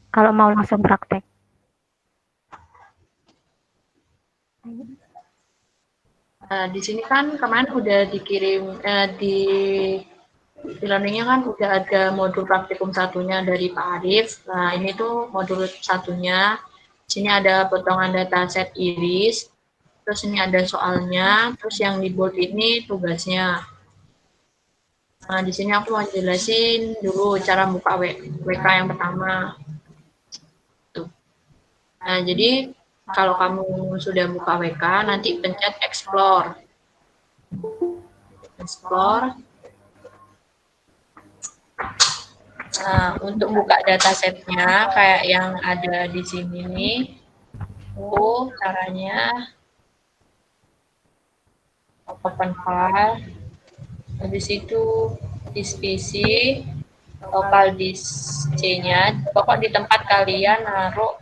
kalau mau langsung praktek. Di sini kan kemarin udah dikirim di e-learningnya kan udah ada modul praktikum satunya dari Pak Arif. Nah ini tuh modul satunya. Sini ada potongan dataset iris. Terus ini ada soalnya. Terus yang di board ini tugasnya. Nah di sini aku mau jelasin dulu cara buka WK yang pertama. Tuh. Nah jadi kalau kamu sudah buka WK, nanti pencet explore. Explore. Nah, untuk buka datasetnya kayak yang ada di sini nih, caranya open file, habis itu disk PC, lokal disk C-nya, pokok di tempat kalian naruh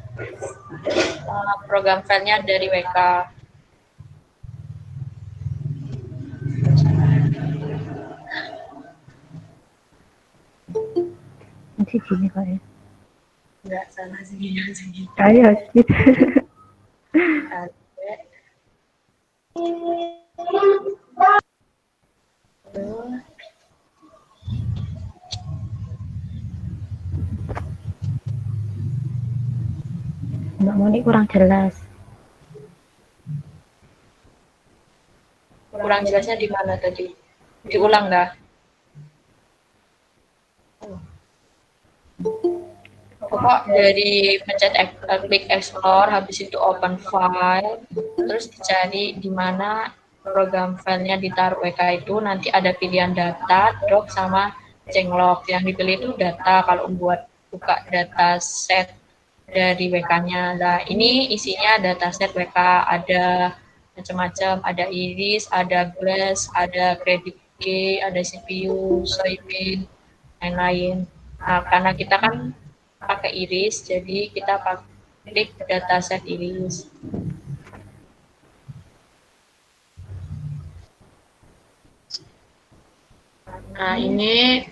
program filenya dari WK. Masih gini kok ya. Enggak salah segini segini. Ayo gitu. Mbak Moni kurang jelas. Kurang jelasnya di mana tadi? Diulang dah. Pokok dari pencet klik explore, habis itu open file, terus dicari di mana program filenya ditaruh WK itu, nanti ada pilihan data, drop, sama changelog. Yang dipilih itu data kalau buat buka data set dari WK-nya. Nah, ini isinya data set WK, ada macam-macam, ada iris, ada glass, ada credit G, ada CPU, soybean, lain-lain. Nah, karena kita kan pakai iris, jadi kita klik dataset iris. Nah, ini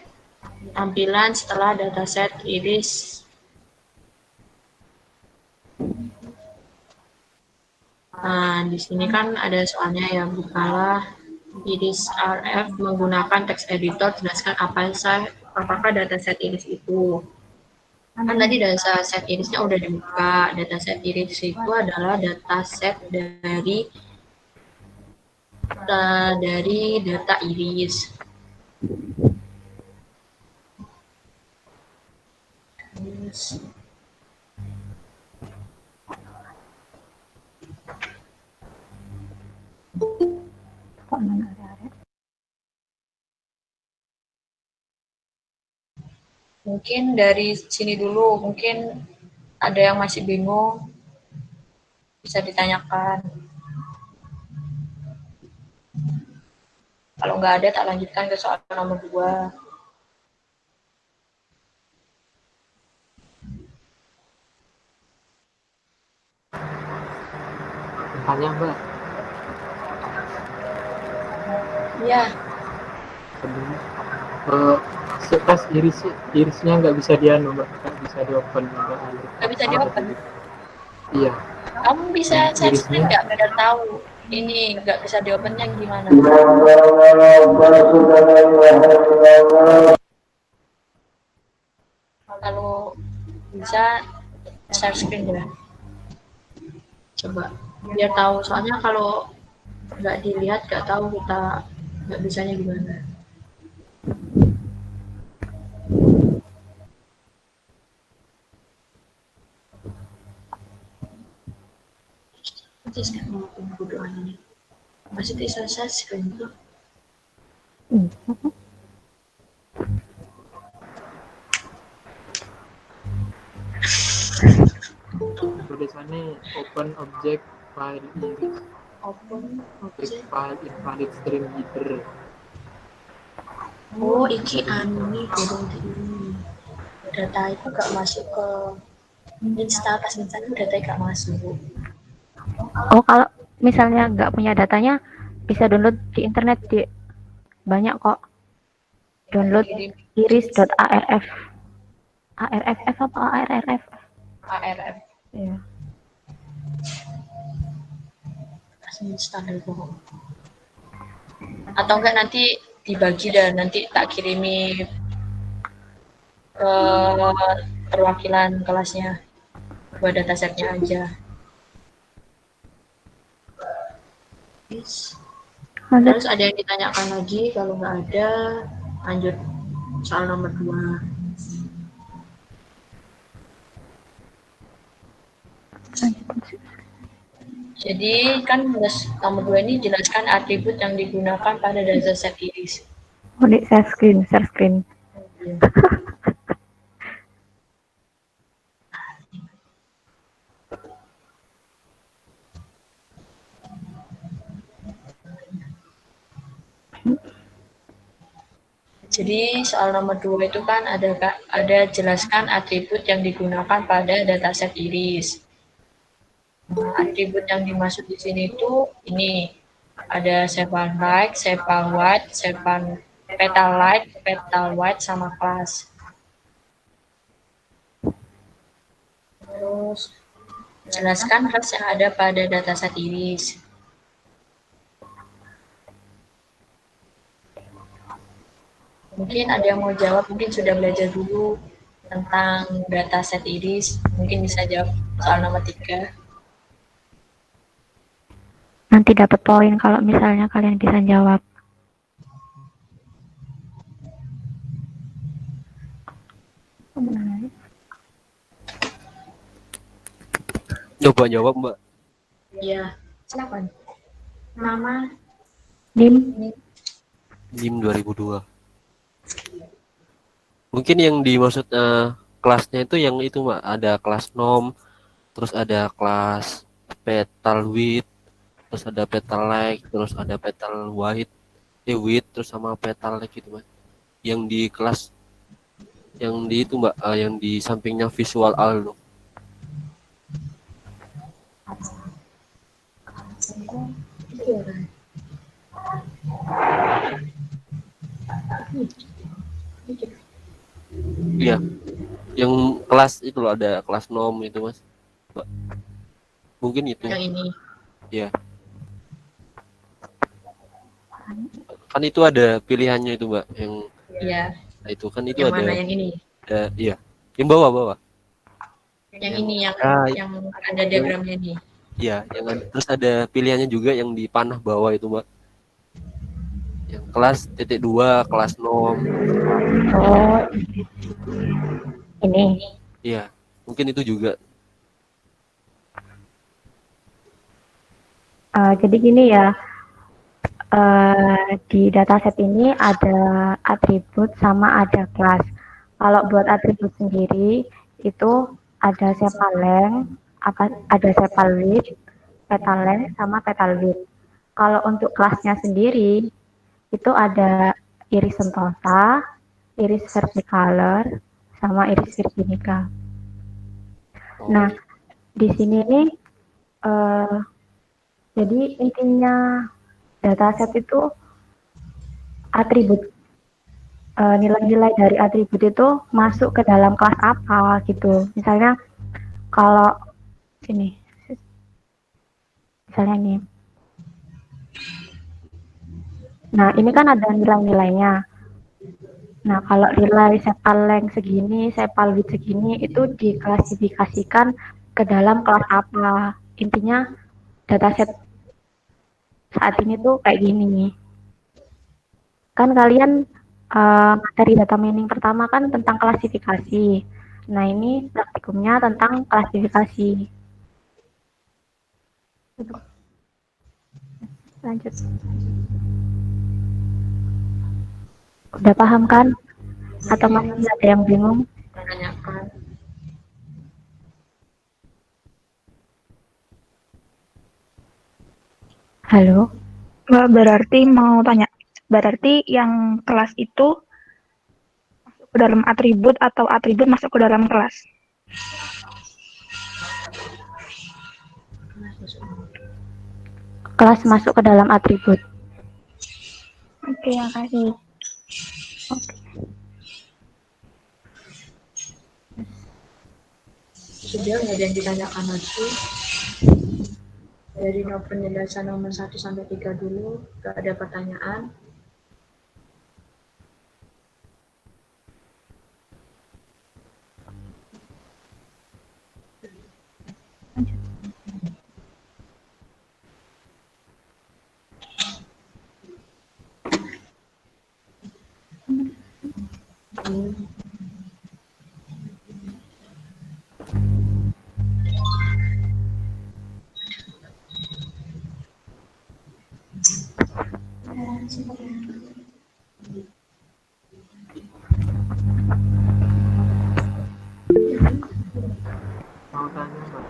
tampilan setelah dataset iris. Nah, di sini kan ada soalnya ya, bukalah iris RF menggunakan text editor, jelaskan apakah dataset iris itu. Kan tadi dataset irisnya udah dibuka. Dataset iris itu adalah dataset dari data iris. Kok mana ada? Mungkin dari sini dulu, mungkin ada yang masih bingung, bisa ditanyakan. Kalau nggak ada, tak lanjutkan ke soal nomor 2. Tanya Mbak. Iya. Sekas irisnya nggak bisa Mbak, nggak bisa di open Mbak. Nggak bisa di open? Iya. Kamu bisa share screen nggak biar tahu ini nggak bisa di opennya gimana? Kalau bisa share screen ya. Coba biar tahu, soalnya kalau nggak dilihat nggak tahu kita nggak bisanya gimana. Terus nggak mau tunggu doanya. Masih bisa share screen tuh. Tulisannya open object file iris. Open object file invalid stream header. Oh, iki anu nih ini. Data itu gak masuk ke install, pas install data gak masuk. Oh, kalau misalnya nggak punya datanya, bisa download di internet, di banyak kok. Download iris.arf. ARFF apa ARRF? ARF. Iya. Standar pokok. Atau enggak nanti dibagi dan nanti tak kirimi ke perwakilan kelasnya buat datasetnya aja. Lanjut. Terus ada yang ditanyakan lagi, kalau nggak ada lanjut soal nomor 2. Jadi kan nomor 2 ini jelaskan atribut yang digunakan pada dataset iris. Oh, di share screen. Jadi soal nomor 2 itu kan ada jelaskan atribut yang digunakan pada dataset iris. Nah, atribut yang dimaksud di sini itu ini ada sepal light, sepal white, petal light, petal white sama kelas. Terus jelaskan kelas yang ada pada dataset iris. Mungkin ada yang mau jawab, mungkin sudah belajar dulu tentang dataset iris, mungkin bisa jawab soal nomor 3. Nanti dapat poin kalau misalnya kalian bisa jawab. Coba jawab, Mbak. Iya, silakan. Nama Dim, DIM 2002. Mungkin yang dimaksud kelasnya itu yang itu, Mbak. Ada kelas nom, terus ada kelas petal width, terus ada petal light, terus ada petal width, terus sama petal light gitu, Mbak. Yang di kelas yang di itu, Mbak, yang di sampingnya visual allo. Iya. Yang kelas itu loh, ada kelas nom itu, Mas. Mbak. Mungkin itu. yang ini. Iya. Kan itu ada pilihannya itu, Mbak. Yang Iya. itu kan itu Yang ada. mana yang ini? Iya. Yang bawah. Yang ini yang ada yang- diagramnya ini. Iya, yang ada, terus ada pilihannya juga yang di panah bawah itu, Mbak. Yang kelas -2, kelas nom. oh ini. Iya, mungkin itu juga. Jadi gini ya, di dataset ini ada atribut sama ada kelas. Kalau buat atribut sendiri itu ada sepal length, ada sepal width, petal length sama petal width. Kalau untuk kelasnya sendiri itu ada iris sentosa, iris verticaler, sama iris virginica. Nah, di sini nih jadi intinya dataset itu atribut, nilai-nilai dari atribut itu masuk ke dalam kelas apa gitu. Misalnya kalau sini, misalnya nih. Nah, ini kan ada nilai-nilainya. Nah, kalau nilai sepal length segini, sepal width segini itu diklasifikasikan ke dalam kelas apa. Intinya dataset saat ini tuh kayak gini. Kan kalian materi data mining pertama kan tentang klasifikasi. Nah, ini praktikumnya tentang klasifikasi. Lanjut. Udah paham kan? Atau masih ada yang bingung? Tanyakan. Halo? Mbak, berarti mau tanya, berarti yang kelas itu masuk ke dalam atribut atau atribut masuk ke dalam kelas? Kelas masuk ke dalam atribut. Oke, makasih. Sudah, nggak ada yang ditanyakan lagi. Dari penjelasan nomor 1 sampai 3 dulu, nggak ada pertanyaan. Mau tanya Mbak,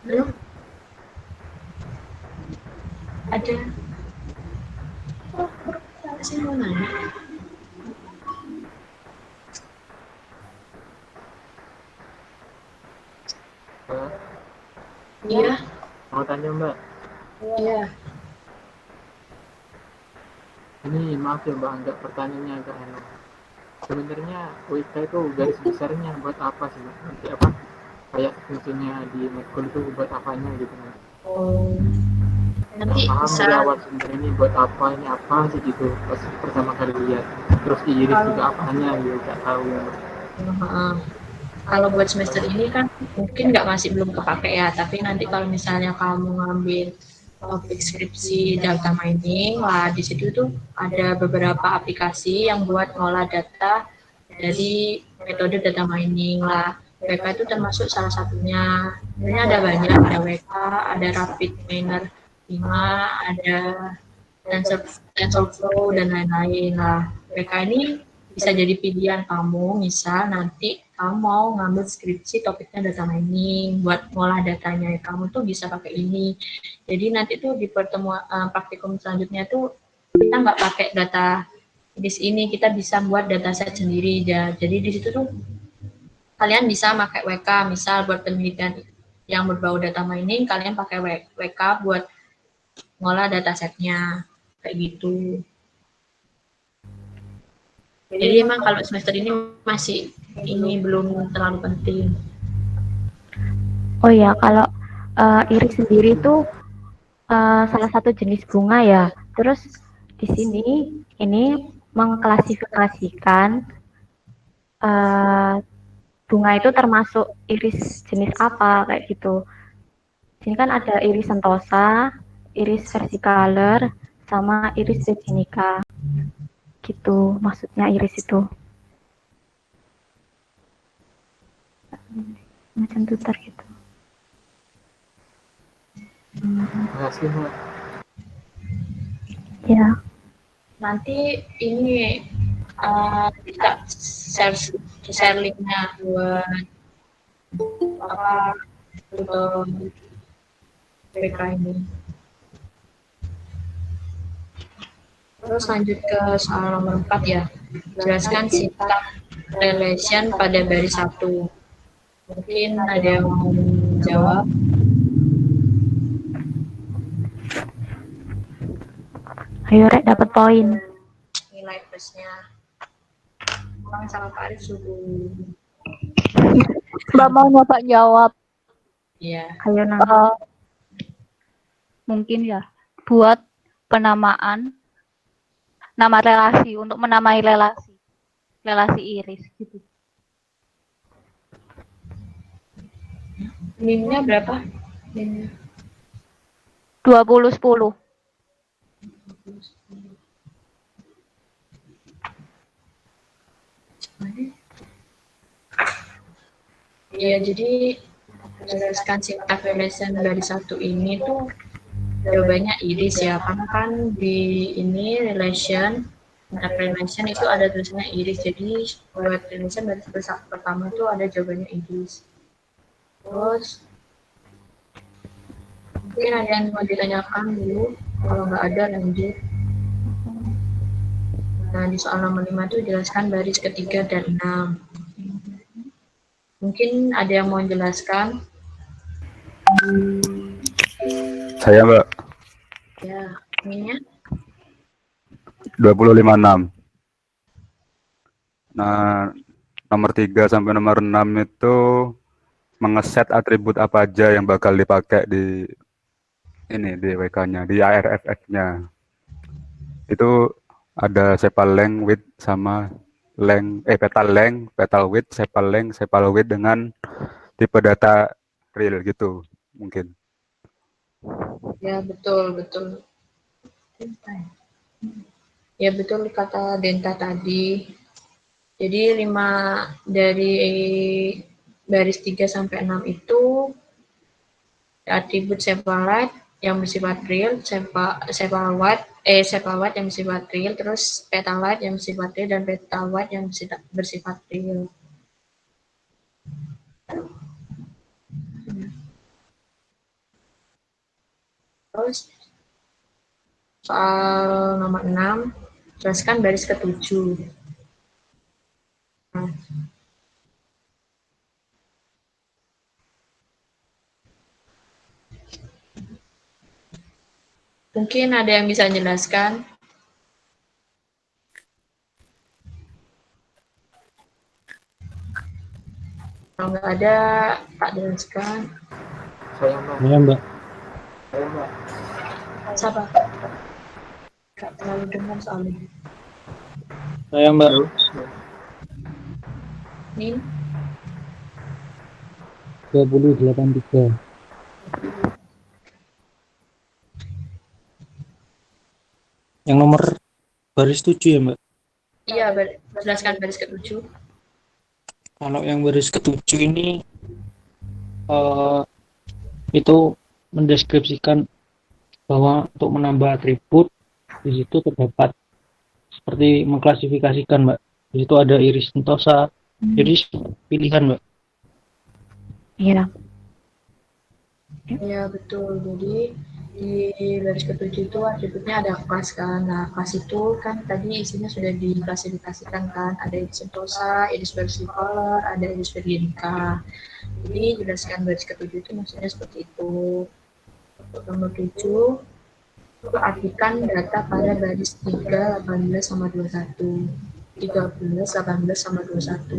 Belum? Ada? Saya mau nanya. Mbak, Iya, mau tanya Mbak. iya. Ini maaf ya Mbak, agak pertanyaannya agak aneh. Sebenarnya WK itu garis besarnya buat apa sih Mbak? Nanti apa? Kayak fungsinya di matkul itu buat apanya gitu Mbak? Oh, nanti Paham bisa di awal sebenarnya ini buat apa, ini apa sih gitu pas pertama kali lihat. Terus iris kalau juga apanya gitu, nggak tahu ya Mbak. Heeh. Kalau buat semester ini kan mungkin nggak masih belum kepake ya, tapi nanti kalau misalnya kamu ngambil topik skripsi data mining lah, di situ tuh ada beberapa aplikasi yang buat ngolah data dari metode data mining lah. WK itu termasuk salah satunya. Sebenarnya ada banyak, ada WK, ada Rapid Miner 5, ada TensorFlow dan lain-lain lah. WK ini bisa jadi pilihan kamu, misal nanti kamu mau ngambil skripsi topiknya data mining, buat ngolah datanya, kamu tuh bisa pakai ini. Jadi nanti tuh di pertemuan praktikum selanjutnya tuh kita nggak pakai data di sini, kita bisa buat dataset sendiri ya. Jadi di situ tuh kalian bisa pakai WK, misal buat penelitian yang berbau data mining, kalian pakai WK buat ngolah datasetnya, kayak gitu. Jadi emang kalau semester ini masih ini belum terlalu penting. Oh ya, kalau iris sendiri itu salah satu jenis bunga ya. Terus di sini ini mengklasifikasikan bunga itu termasuk iris jenis apa kayak gitu. Sini kan ada iris sentosa, iris versicolor, sama iris virginica. Gitu maksudnya iris itu. Macam tutor gitu. Makasih Mbak. Ya. Nanti ini kita share linknya buat apa tutor PK ini. Terus lanjut ke soal nomor 4 ya. Jelaskan sintaks relation pada baris 1. Mungkin ada yang mau jawab. Ayo Rek dapat poin. Nilai plusnya. Bang sama Pak Arif suruh. Mbak mau nyoba jawab. Iya. Ayo Nang. Mungkin ya buat penamaan nama relasi untuk menamai relasi iris gitu. Minnya berapa? Minnya 20-10. Iya, jadi jelaskan sintaks relation dari 1 ini tuh jawabannya iris ya, karena kan di ini relation itu ada tulisannya iris, jadi buat relation baris pertama itu ada jawabannya iris. Terus mungkin ada yang mau ditanyakan dulu, kalau nggak ada lanjut. Nah, di soal nomor 5 itu jelaskan baris ketiga dan 6. Mungkin ada yang mau menjelaskan? Saya Mbak, Ya, ininya 2056. Nah, nomor 3 sampai nomor 6 itu mengeset atribut apa aja yang bakal dipakai di ini di WK-nya, di ARFF-nya. Itu ada sepal length width sama petal length, petal width, sepal width dengan tipe data real gitu mungkin. Ya, betul, betul. Ya, betul kata Denta tadi. Jadi 5 dari baris 3 sampai 6 itu atribut sepalite yang bersifat real, sepal white yang bersifat real, terus petalite yang bersifat real, dan petal white yang bersifat real. Terus soal nomor 6, jelaskan baris ke-7. Nah, mungkin ada yang bisa menjelaskan? Kalau nggak ada, tak jelaskan. Saya Mbak. Ya, Mbak. Saya Mbak. Siapa? Nggak terlalu dengar soalnya. Saya, Mbak. Halo. Nin? 2083. Yang nomor baris 7 ya, Mbak? Iya, jelaskan baris ke-7. Kalau yang baris ke-7 ini itu mendeskripsikan bahwa untuk menambah atribut di situ terdapat seperti mengklasifikasikan, Mbak. Di situ ada iris sentosa, iris pilihan, Mbak. Iya. Iya, betul. Jadi di baris ke-7 itu atributnya ada kelas kan. Nah, kelas itu kan tadi isinya sudah diklasifikasikan kan. Ada iris sentosa, iris versicolor, ada iris veridica. Jadi jelaskan baris ke-7 itu maksudnya seperti itu. Untuk nomor 7, artikan data pada baris 3, 18 sama 21. 13, 18 sama 21.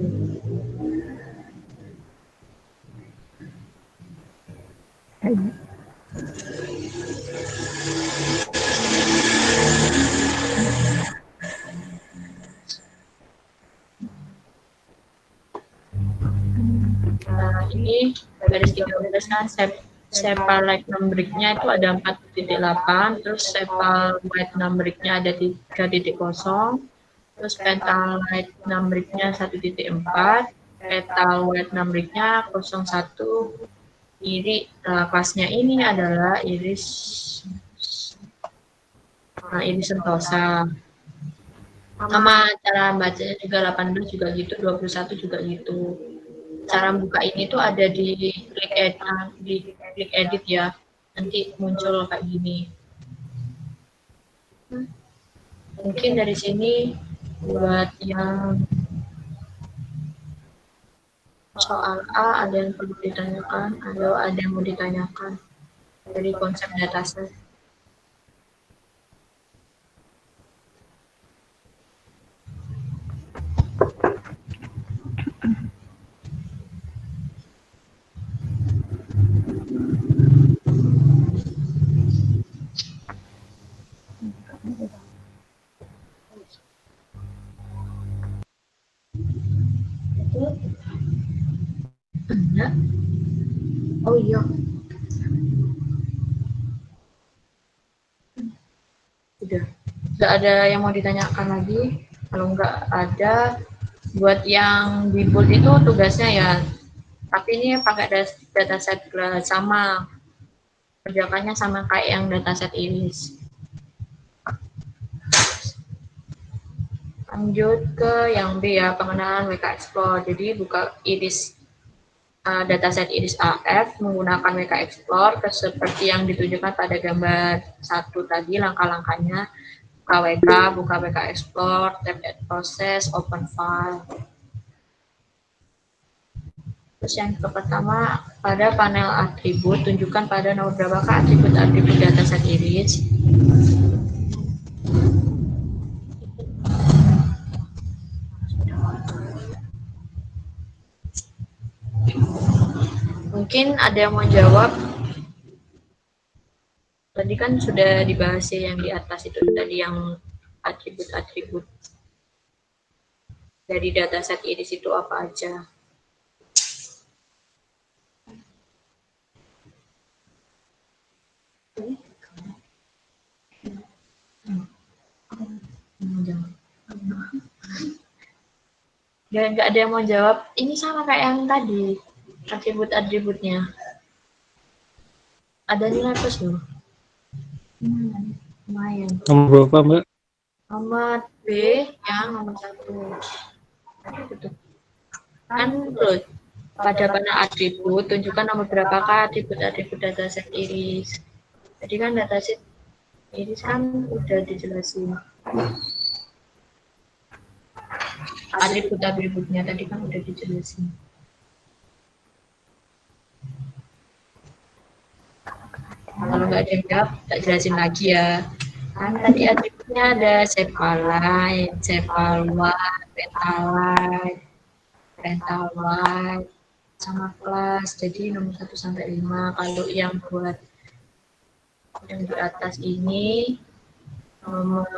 Nah, ini garis 13 kan sepal like numbericnya itu ada 4.8, terus sepal white numbericnya ada 3.0, terus petal light numbericnya 1.4, petal white numbericnya 01. Kelasnya ini adalah iris sentosa. Sama cara bacanya juga 18 juga gitu, 21 juga gitu. Cara buka ini tuh ada di klik edit ya. Nanti muncul kayak gini. Mungkin dari sini buat yang soal A ada yang perlu ditanyakan, atau ada yang mau ditanyakan dari konsep dataset. Enggak. Oh iya. Udah. Nggak ada yang mau ditanyakan lagi. Kalau nggak ada, buat yang di bold itu tugasnya ya. Tapi ini pakai dataset sama. Kerjakannya sama kayak yang dataset iris. Lanjut ke yang B ya, pengenalan WK Explore. Jadi buka iris dataset iris AF menggunakan WK Explore seperti yang ditunjukkan pada gambar 1 tadi langkah-langkahnya. Buka WK Explore, tab add process, open file. Terus yang pertama, pada panel atribut, tunjukkan pada nomor berapakah atribut dataset iris. Mungkin ada yang mau jawab? Tadi kan sudah dibahas ya yang di atas itu tadi yang atribut-atribut dari dataset iris itu apa aja. Nggak ada yang mau jawab. Ini sama kayak yang tadi, atribut-atributnya. Ada nilai plus loh. Lumayan. Nomor berapa, Mbak? Nomor B yang nomor 1. Kan loh, pada panel atribut, tunjukkan nomor berapakah atribut-atribut dataset iris. Jadi kan dataset iris kan udah dijelasin. Atribut-atributnya tadi kan udah dijelasin. Kalau nggak ada yang jawab, tak jelasin lagi ya. Kan tadi atributnya ada cephalite, cephalwide, pentalite, pentalwide, sama kelas. Jadi nomor 1 sampai 5. Kalau yang buat yang di atas ini nomor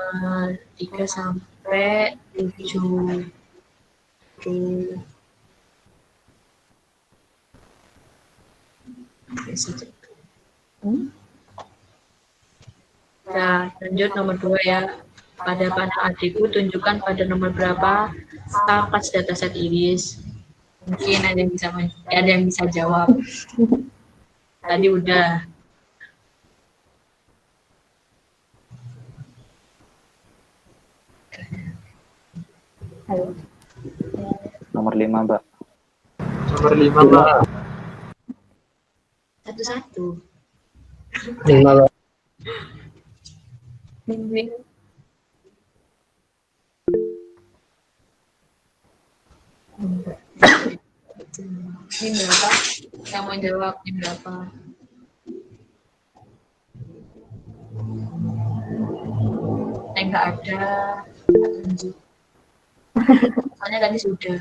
3 sampai 7. Nah, lanjut nomor 2 ya. Pada panel atribut, tunjukkan pada nomor berapa kelas dataset iris. Mungkin ada yang bisa jawab. Tadi udah. Nomor 5, Mbak. Nomor 5, Mbak. Satu-satu. 5, Mbak. Ini berapa? Yang mau jawab ini berapa? Enggak ada. Lanjut. Soalnya tadi sudah.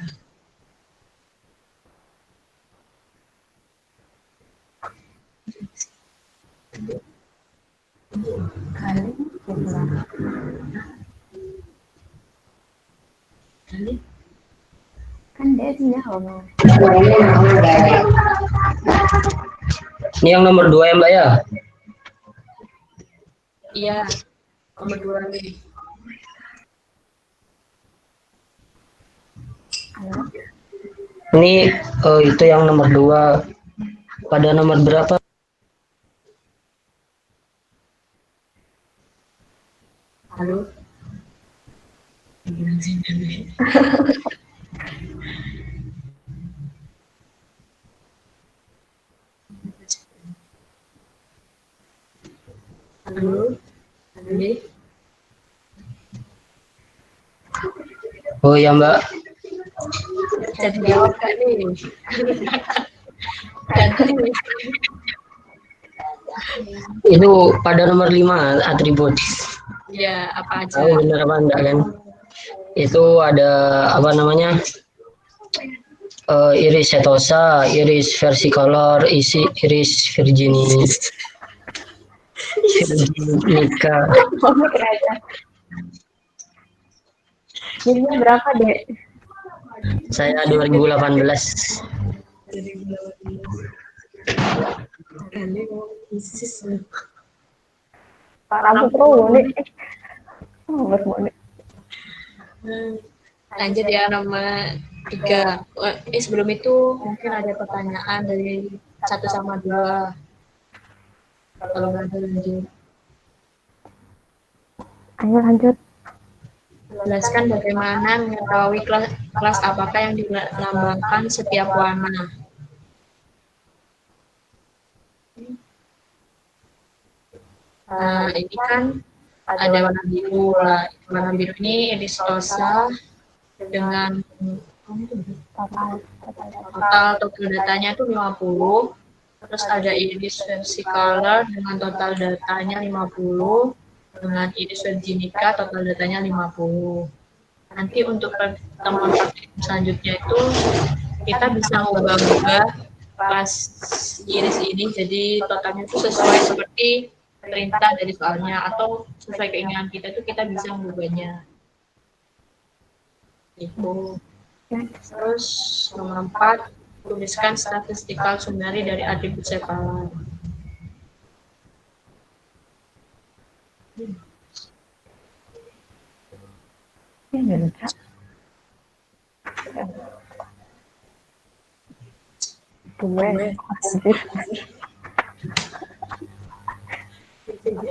Kali. Kan dia sudah ngomong. Ini yang nomor 2 ya, Mbak ya? Iya. Nomor 2 nih. Ini itu yang nomor 2. Pada nomor berapa? Halo. Halo. Halo. Oh ya, Mbak. Jadi jawab Kak nih. Itu pada nomor 5 atribut. Iya, apa aja? Tahu benar apa enggak kan? Itu ada apa namanya? Iris setosa, iris versicolor, iris virginica. Nilainya berapa, Dek? Saya 2018. Pak Ramu Pro nih. Lanjut ya nomor 3. Sebelum itu mungkin ada pertanyaan dari 1 sama 2. Kalau nggak ada lanjut. Ayo lanjut. Jelaskan bagaimana mengetahui kelas apakah yang dilambangkan setiap warna. Nah, ini kan ada warna biru lah. Warna biru ini edistosa dengan total datanya itu 50. Terus ada iris versicolor dengan total datanya 50. Dengan iris virginica total datanya 50. Nanti untuk pertemuan selanjutnya itu kita bisa ubah-ubah kelas iris ini, jadi totalnya itu sesuai seperti perintah dari soalnya atau sesuai keinginan kita itu kita bisa mengubahnya. Itu. Terus nomor 4, tuliskan statistical summary dari atribut sepalan.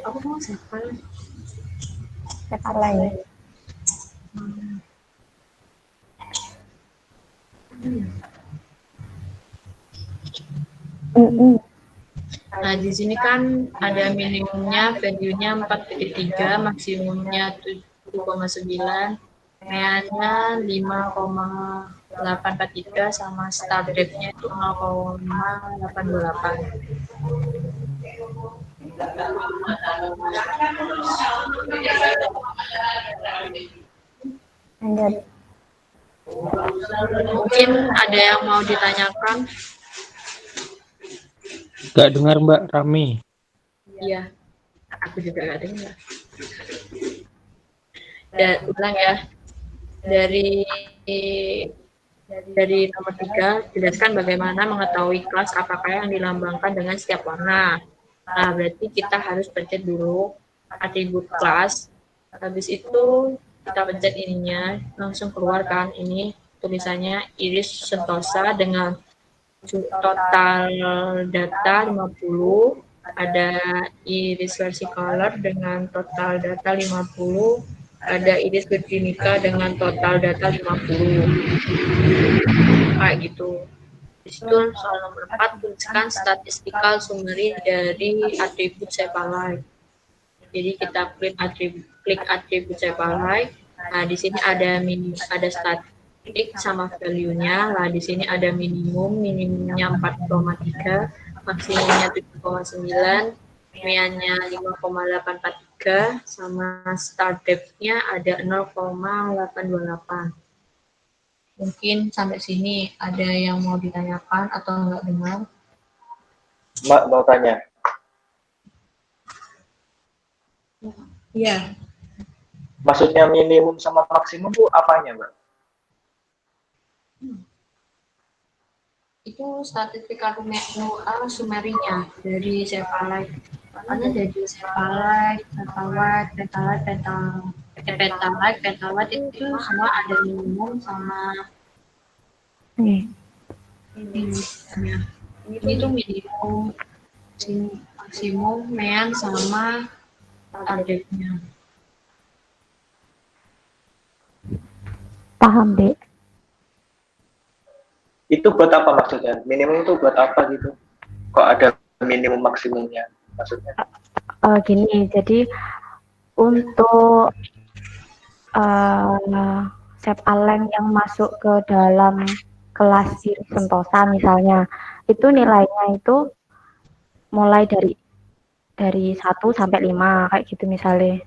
Aku mau sepalan. Sepalan. Nah, di sini kan ada minimumnya, value-nya 4,3, maksimumnya 7,9, meannya 5,843, sama start date-nya itu 0,828. Mungkin ada yang mau ditanyakan? Gak dengar Mbak, rame. Iya, aku juga gak dengar. Dan ulang ya, dari nomor 3, jelaskan bagaimana mengetahui kelas apakah yang dilambangkan dengan setiap warna. Nah, berarti kita harus pencet dulu atribut kelas. Habis itu kita pencet ininya, langsung keluarkan ini tulisannya Iris Sentosa dengan total data 50, ada Iris versi color dengan total data 50, ada Iris Virginica dengan total data 50. Kayak gitu. Di situ soal nomor 4, tuliskan statistical summary dari atribut Sepalite. Jadi kita klik atribut Sepalite. Nah, di sini ada static sama value-nya. Lah di sini ada minimumnya 4,3, maksimumnya 7,9, meannya 5,843, sama start date-nya ada 0,828. Mungkin sampai sini ada yang mau ditanyakan atau enggak dengar? Mbak mau tanya. Iya. Maksudnya minimum sama maksimum itu apanya, Mbak? Itu statistical summary-nya dari Sepalite. Karena dari Sepalite, Petalite itu semua ada minimum sama ini tuh minimum, maksimum, mean sama targetnya. Paham, Dek. Itu buat apa maksudnya? Minimum itu buat apa gitu? Kok ada minimum maksimumnya maksudnya? Gini, jadi untuk Sepaleng yang masuk ke dalam kelas Iris Sentosa misalnya, itu nilainya itu mulai dari 1 sampai 5 kayak gitu misalnya.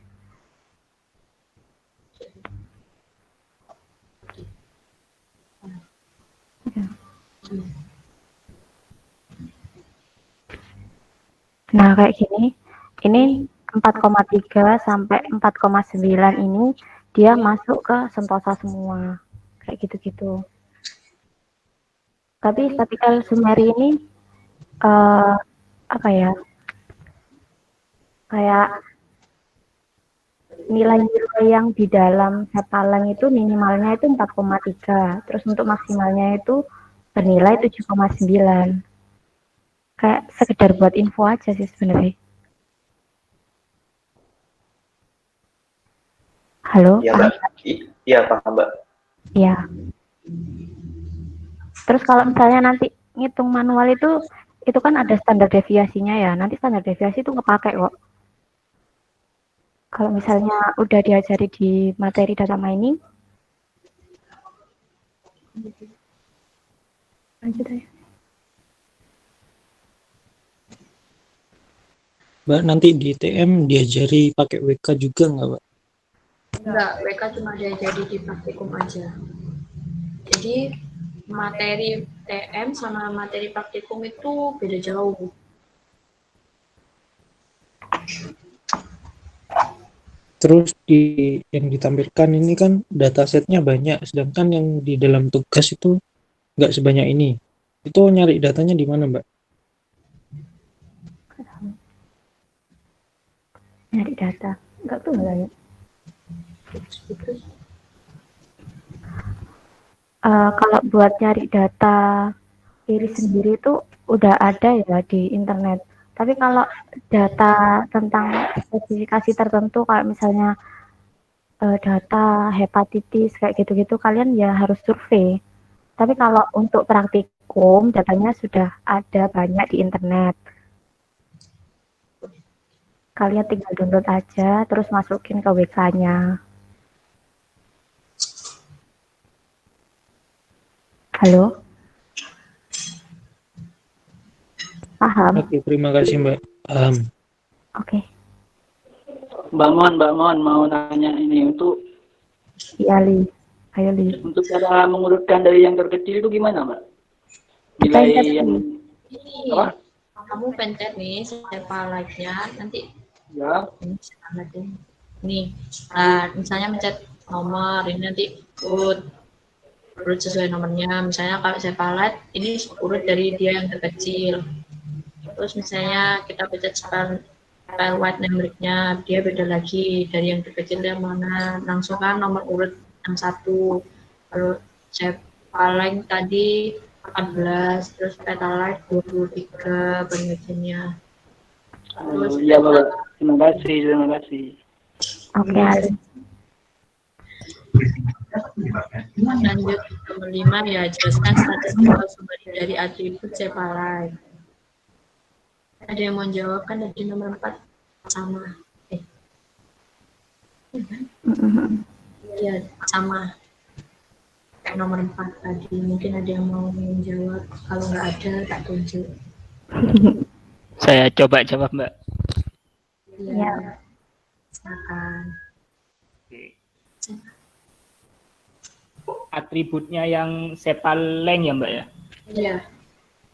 Nah, kayak gini. Ini 4,3 sampai 4,9 ini dia masuk ke Sentosa semua. Kayak gitu-gitu. Tapi statistical summary ini apa ya? Kayak nilai-nilai yang di dalam Sepaleng itu minimalnya itu 4,3, terus untuk maksimalnya itu bernilai 7,9. Kayak sekedar buat info aja sih sebenarnya. Halo? Iya, Mbak. Iya, paham, Mbak. Iya. Terus kalau misalnya nanti ngitung manual itu kan ada standar deviasinya ya. Nanti standar deviasi itu ngepakai kok. Kalau misalnya udah diajari di materi data mining, lanjut aja. Mbak, nanti di ITM diajari pakai WK juga nggak, Mbak? Enggak, WK cuma diajari di praktikum aja. Jadi materi TM sama materi praktikum itu beda jauh. Terus yang ditampilkan ini kan datasetnya banyak, sedangkan yang di dalam tugas itu nggak sebanyak ini. Itu nyari datanya di mana, Mbak? Nyari data. Enggak tuh enggak ya. Kalau buat nyari data Iris sendiri itu udah ada ya di internet. Tapi kalau data tentang spesifikasi tertentu, kayak misalnya data hepatitis kayak gitu-gitu, kalian ya harus survei. Tapi kalau untuk praktikum, datanya sudah ada banyak di internet. Kalian tinggal download aja, terus masukin ke WK-nya. Halo? Paham? Oke, terima kasih, Mbak. Paham. Oke. Mbak Mon mau nanya ini untuk Iya, Li. Ayo, Li. untuk cara mengurutkan dari yang terkecil itu gimana, Mbak? Nilai yang Ini apa? kamu pencet nih like-nya, nanti Ya. nih. Nah, misalnya mencet nomor, ini nanti urut sesuai nomornya. Misalnya kalau like ini urut dari dia yang terkecil. Terus misalnya kita pencet file white numeric-nya, dia beda lagi dari yang terkecil yang mana. Langsung kan nomor urut yang 1. Lalu like tadi 14, terus petalite 23 penelitiannya. Terus Iya, Bapak. Terima kasih. Oke, Ali. Lanjut nomor 5 ya, jelaskan statistik sumber dari atribut cepalite. Ada yang mau jawab kan dari nomor 4 sama. Iya, sama. Nomor 4 tadi. Mungkin ada yang mau menjawab. Kalau nggak ada, tak tunjuk. Saya coba jawab, Mbak. Iya. Silakan. Atributnya yang sepaleng ya, Mbak ya? Iya.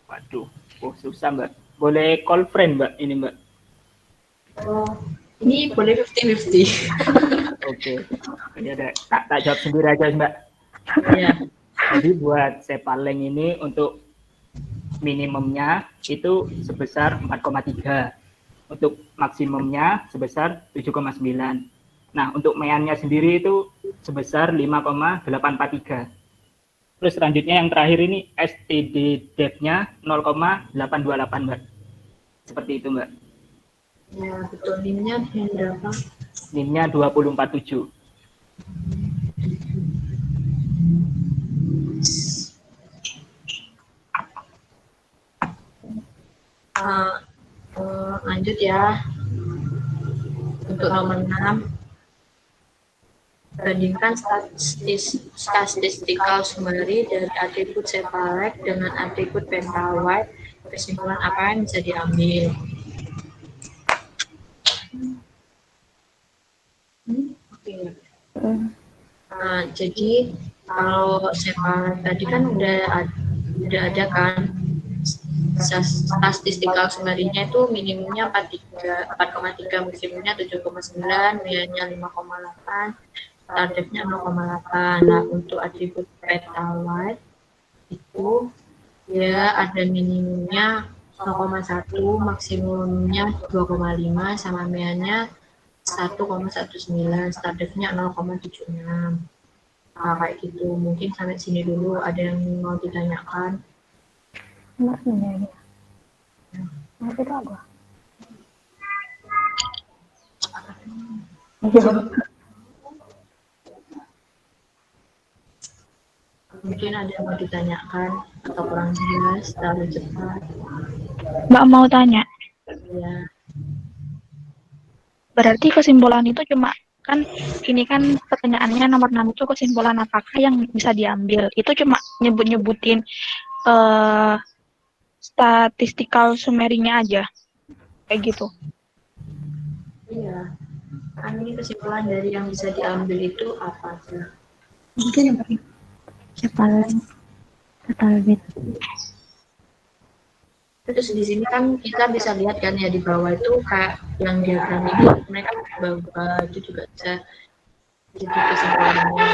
Waduh, susah, Mbak. Boleh call friend, Mbak, ini, Mbak? Oh, ini boleh 50-50. Oke. Ini ada tak jawab sendiri aja, Mbak. Iya. Jadi buat sepaleng ini untuk minimumnya itu sebesar 4,3. Untuk maksimumnya sebesar 7,9. Nah, untuk meannya sendiri itu sebesar 5,843. Terus selanjutnya yang terakhir ini STD depth-nya 0,828, Mbak. Seperti itu, Mbak. Ya, betul. NIM-nya berapa? NIM-nya 247. Lanjut ya. Untuk nomor 6, bandingkan statistical summary dari atribut sepalek dengan atribut pentawide. Kesimpulan apa yang bisa diambil? Oke. Nah, jadi kalau sepalek tadi kan udah ada kan statistical summary-nya itu minimumnya 4,3, maksimumnya 7,9, meannya 5,8, targetnya 0,8. Nah, untuk atribut petawide itu ya ada minimumnya 0,1, maksimumnya 2,5, sama meannya 1,19, targetnya 0,76. Nah, kayak gitu. Mungkin sampai sini dulu. Ada yang mau ditanyakan? Enggak sebenarnya. Ngerti itu apa? Mungkin ada yang mau ditanyakan atau kurang jelas, terlalu cepat. Mbak mau tanya, Ya, berarti kesimpulan itu cuma kan ini kan pertanyaannya nomor 6 itu kesimpulan apakah yang bisa diambil? Itu cuma nyebut-nyebutin statistical summary-nya aja. Kayak gitu. iya. Kan ini kesimpulan dari yang bisa diambil itu apa aja? Mungkin yang paling sepaleng. Petal wit. Terus di sini kan kita bisa lihat kan ya di bawah itu kayak yang diagram ini mereka bawah itu juga bisa jadi kesimpulannya.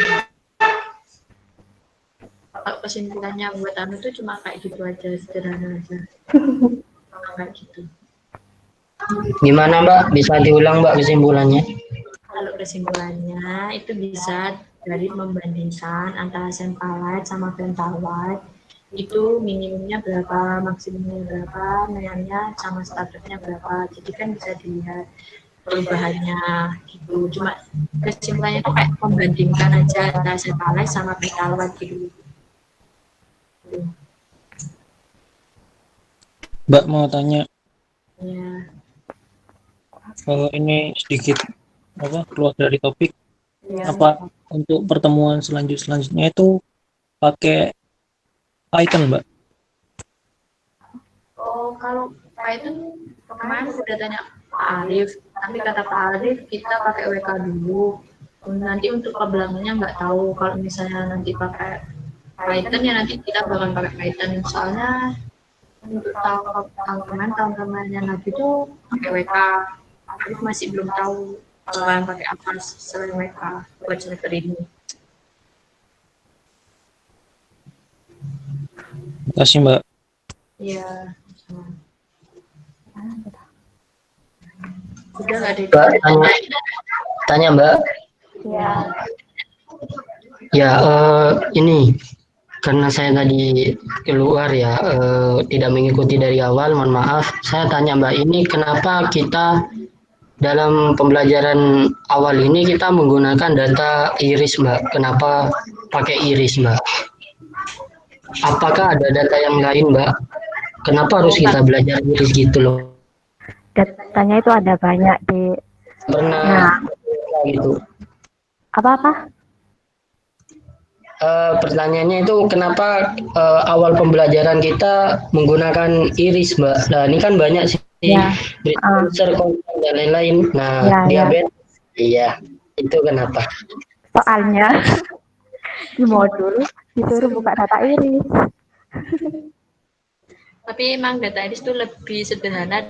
Kalau kesimpulannya buat anu itu cuma kayak gitu aja, sederhana aja. Kayak gitu. Gimana Mbak? Bisa diulang Mbak kesimpulannya? Kalau kesimpulannya itu bisa dari membandingkan antara Sempalite sama Pentalite itu minimumnya berapa, maksimumnya berapa, nilainya sama standarnya berapa. Jadi kan bisa dilihat perubahannya gitu. Cuma kesimpulannya itu kayak membandingkan aja antara Sempalite sama Pentalite gitu. Mbak mau tanya, Ya. kalau ini sedikit keluar dari topik, Ya. apa untuk pertemuan selanjutnya itu pakai Python Mbak? Oh, kalau Python kemarin udah tanya Pak Arif, tapi kata Pak Arif kita pakai WK dulu. Nanti untuk ke belakangnya nggak tahu. Kalau misalnya nanti pakai Python ya nanti kita bakal pakai Python. Soalnya untuk tahun kemarinnya lagi itu pakai WK. Arif masih belum tahu bakalan pakai apa selain WK buat semester ini. Terima kasih Mbak. Iya. Udah nggak ada. Mbak, tanya Mbak. Ya. Ya, ini karena saya tadi keluar ya, tidak mengikuti dari awal, mohon maaf. Saya tanya Mbak, ini kenapa kita dalam pembelajaran awal ini kita menggunakan data iris Mbak? Kenapa pakai iris Mbak? Apakah ada data yang lain Mbak? Kenapa harus kita belajar iris gitu loh? Datanya itu ada banyak di. Pernah gitu. Apa? Pertanyaannya itu kenapa awal pembelajaran kita menggunakan iris Mbak? Nah ini kan banyak sih user konten dan lain-lain. Nah diabetes, iya itu kenapa? Soalnya di modul disuruh buka data iris. Tapi emang data iris itu lebih sederhana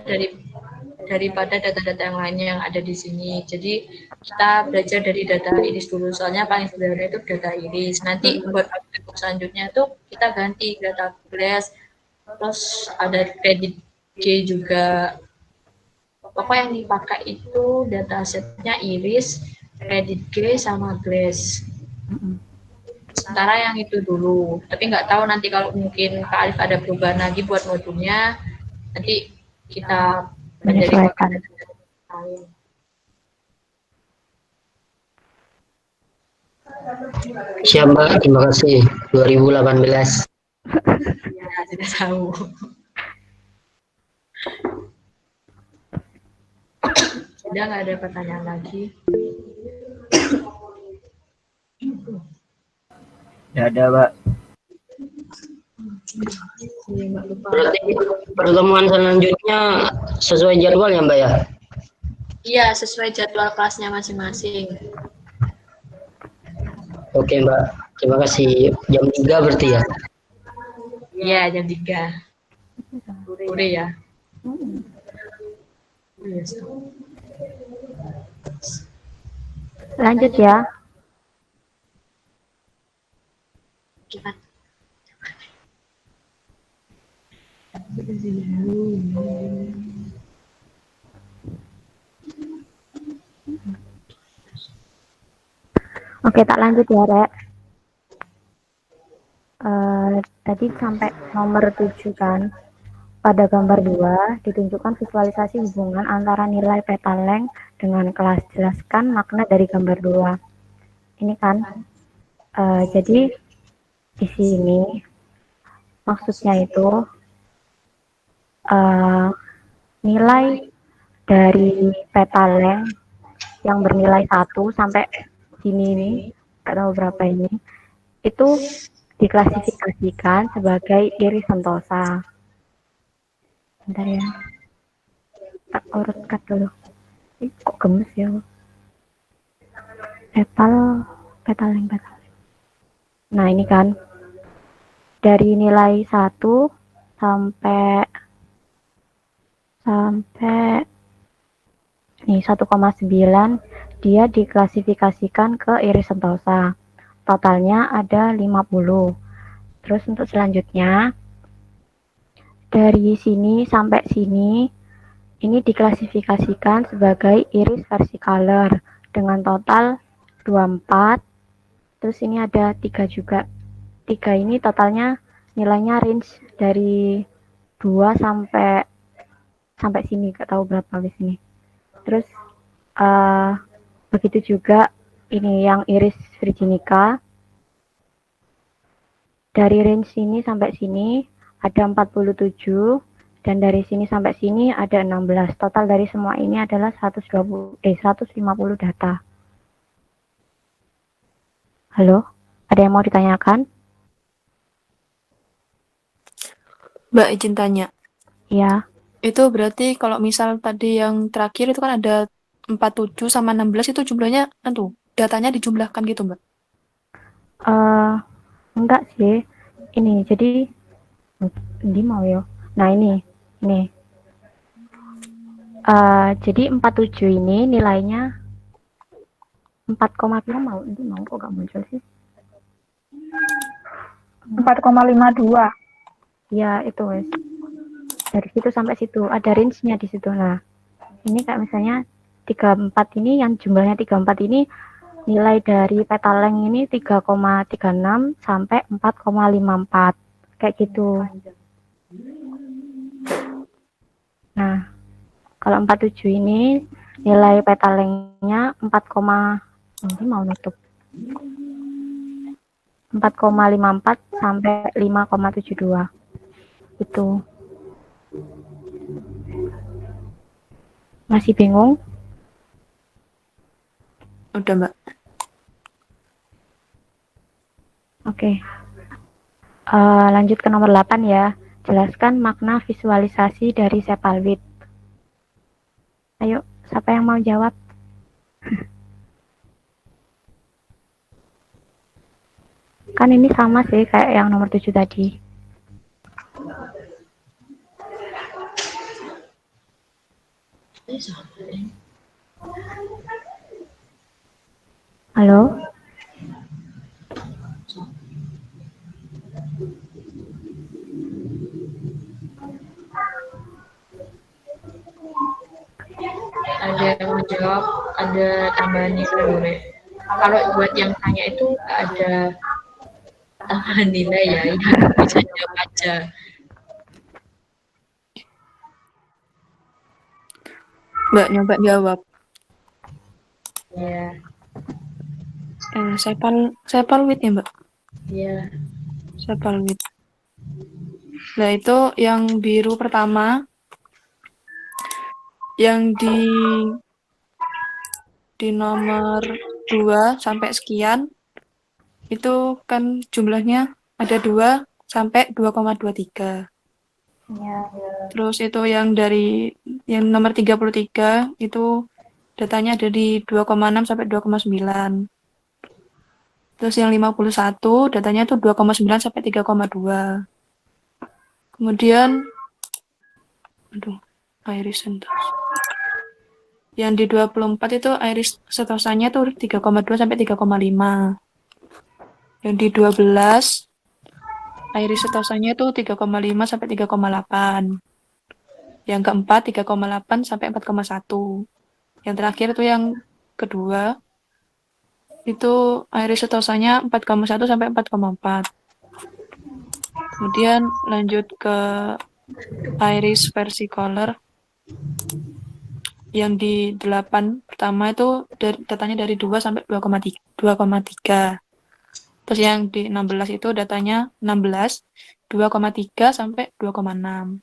daripada data-data yang lainnya yang ada di sini. Jadi kita belajar dari data iris dulu, soalnya paling sederhana itu data iris. Nanti buat atribut selanjutnya itu kita ganti data glass, terus ada kredit G juga. Pokoknya yang dipakai itu data setnya iris, kredit G, sama glass. Sementara yang itu dulu, tapi nggak tahu nanti kalau mungkin Kak Alif ada perubahan lagi buat modulnya, nanti kita menyesuaikan. Siap Mbak, terima kasih. 2018. Ya, tidak tahu. Udah nggak ada pertanyaan lagi. Ya ada Mbak. Berarti pertemuan selanjutnya sesuai jadwal ya Mbak ya? Iya, sesuai jadwal kelasnya masing-masing. Oke Mbak, terima kasih. Jam 3 berarti ya? Iya, jam 3. Udah ya? Lanjut ya. Cepat. Oke, tak lanjut ya, Rek. Tadi sampai nomor 7 kan. Pada gambar 2 ditunjukkan visualisasi hubungan antara nilai peta length dengan kelas. Jelaskan makna dari gambar 2. Ini kan. Jadi di sini maksudnya itu nilai dari peta length yang bernilai 1 sampai sini ini, nggak tahu berapa ini, itu diklasifikasikan sebagai iris sentosa. Bentar ya, tak urutkan dulu. Kok gemes ya? Peta length. Nah ini kan dari nilai 1 sampai nih 1,9 dia diklasifikasikan ke iris sentosa. Totalnya ada 50. Terus untuk selanjutnya dari sini sampai sini ini diklasifikasikan sebagai iris versicolor dengan total 24. Terus ini ada 3 juga. 3 ini totalnya nilainya range dari 2 sampai sini, gak tahu berapa di sini. Terus begitu juga ini yang iris virginica. Dari range sini sampai sini ada 47 dan dari sini sampai sini ada 16. Total dari semua ini adalah 150 data. Halo, ada yang mau ditanyakan? Mbak, izin tanya. Ya. Itu berarti kalau misal tadi yang terakhir itu kan ada 47 sama 16 itu jumlahnya datanya dijumlahkan gitu, Mbak? Enggak sih. Ini jadi mau ya. Nah, ini. Jadi 47 ini nilainya 4, mau kok gak muncul sih? 4,52. Ya, itu wes. Dari situ sampai situ ada range-nya di situ. Nah, ini kayak misalnya 34 ini yang jumlahnya 34 ini nilai dari petaleng ini 3,36 sampai 4,54 kayak gitu. Nah, kalau 47 ini nilai petalengnya 4,54 sampai 5,72 itu. Masih bingung? Udah, Mbak. Oke. Lanjut ke nomor 8 ya. Jelaskan makna visualisasi dari Sepalwit. Ayo, siapa yang mau jawab? Kan ini sama sih kayak yang nomor 7 tadi. Halo? Ada yang menjawab, ada tambahan nilai boleh. Kalau buat yang tanya itu ada tambahan nilai ya, yang bisa jawab aja. Mbak, nyoba jawab. Ya. Sepalwit ya, Mbak? Iya. Sepalwit. Nah, itu yang biru pertama, yang di nomor 2 sampai sekian, itu kan jumlahnya ada 2 sampai 2,23. Ya. Terus itu yang dari yang nomor 33 itu datanya ada di 2,6 sampai 2,9. Terus yang 51 datanya tuh 2,9 sampai 3,2. Kemudian iris sentosa. Yang di 24 itu iris sentosanya tuh 3,2 sampai 3,5. Yang di 12 iris sentosanya itu 3,5 sampai 3,8. Yang keempat 3,8 sampai 4,1. Yang terakhir itu yang kedua itu iris sentosanya 4,1 sampai 4,4. Kemudian lanjut ke iris versicolor yang di 8 pertama itu datanya dari 2 sampai 2,3. Terus yang di 16 itu datanya 16, 2,3 sampai 2,6.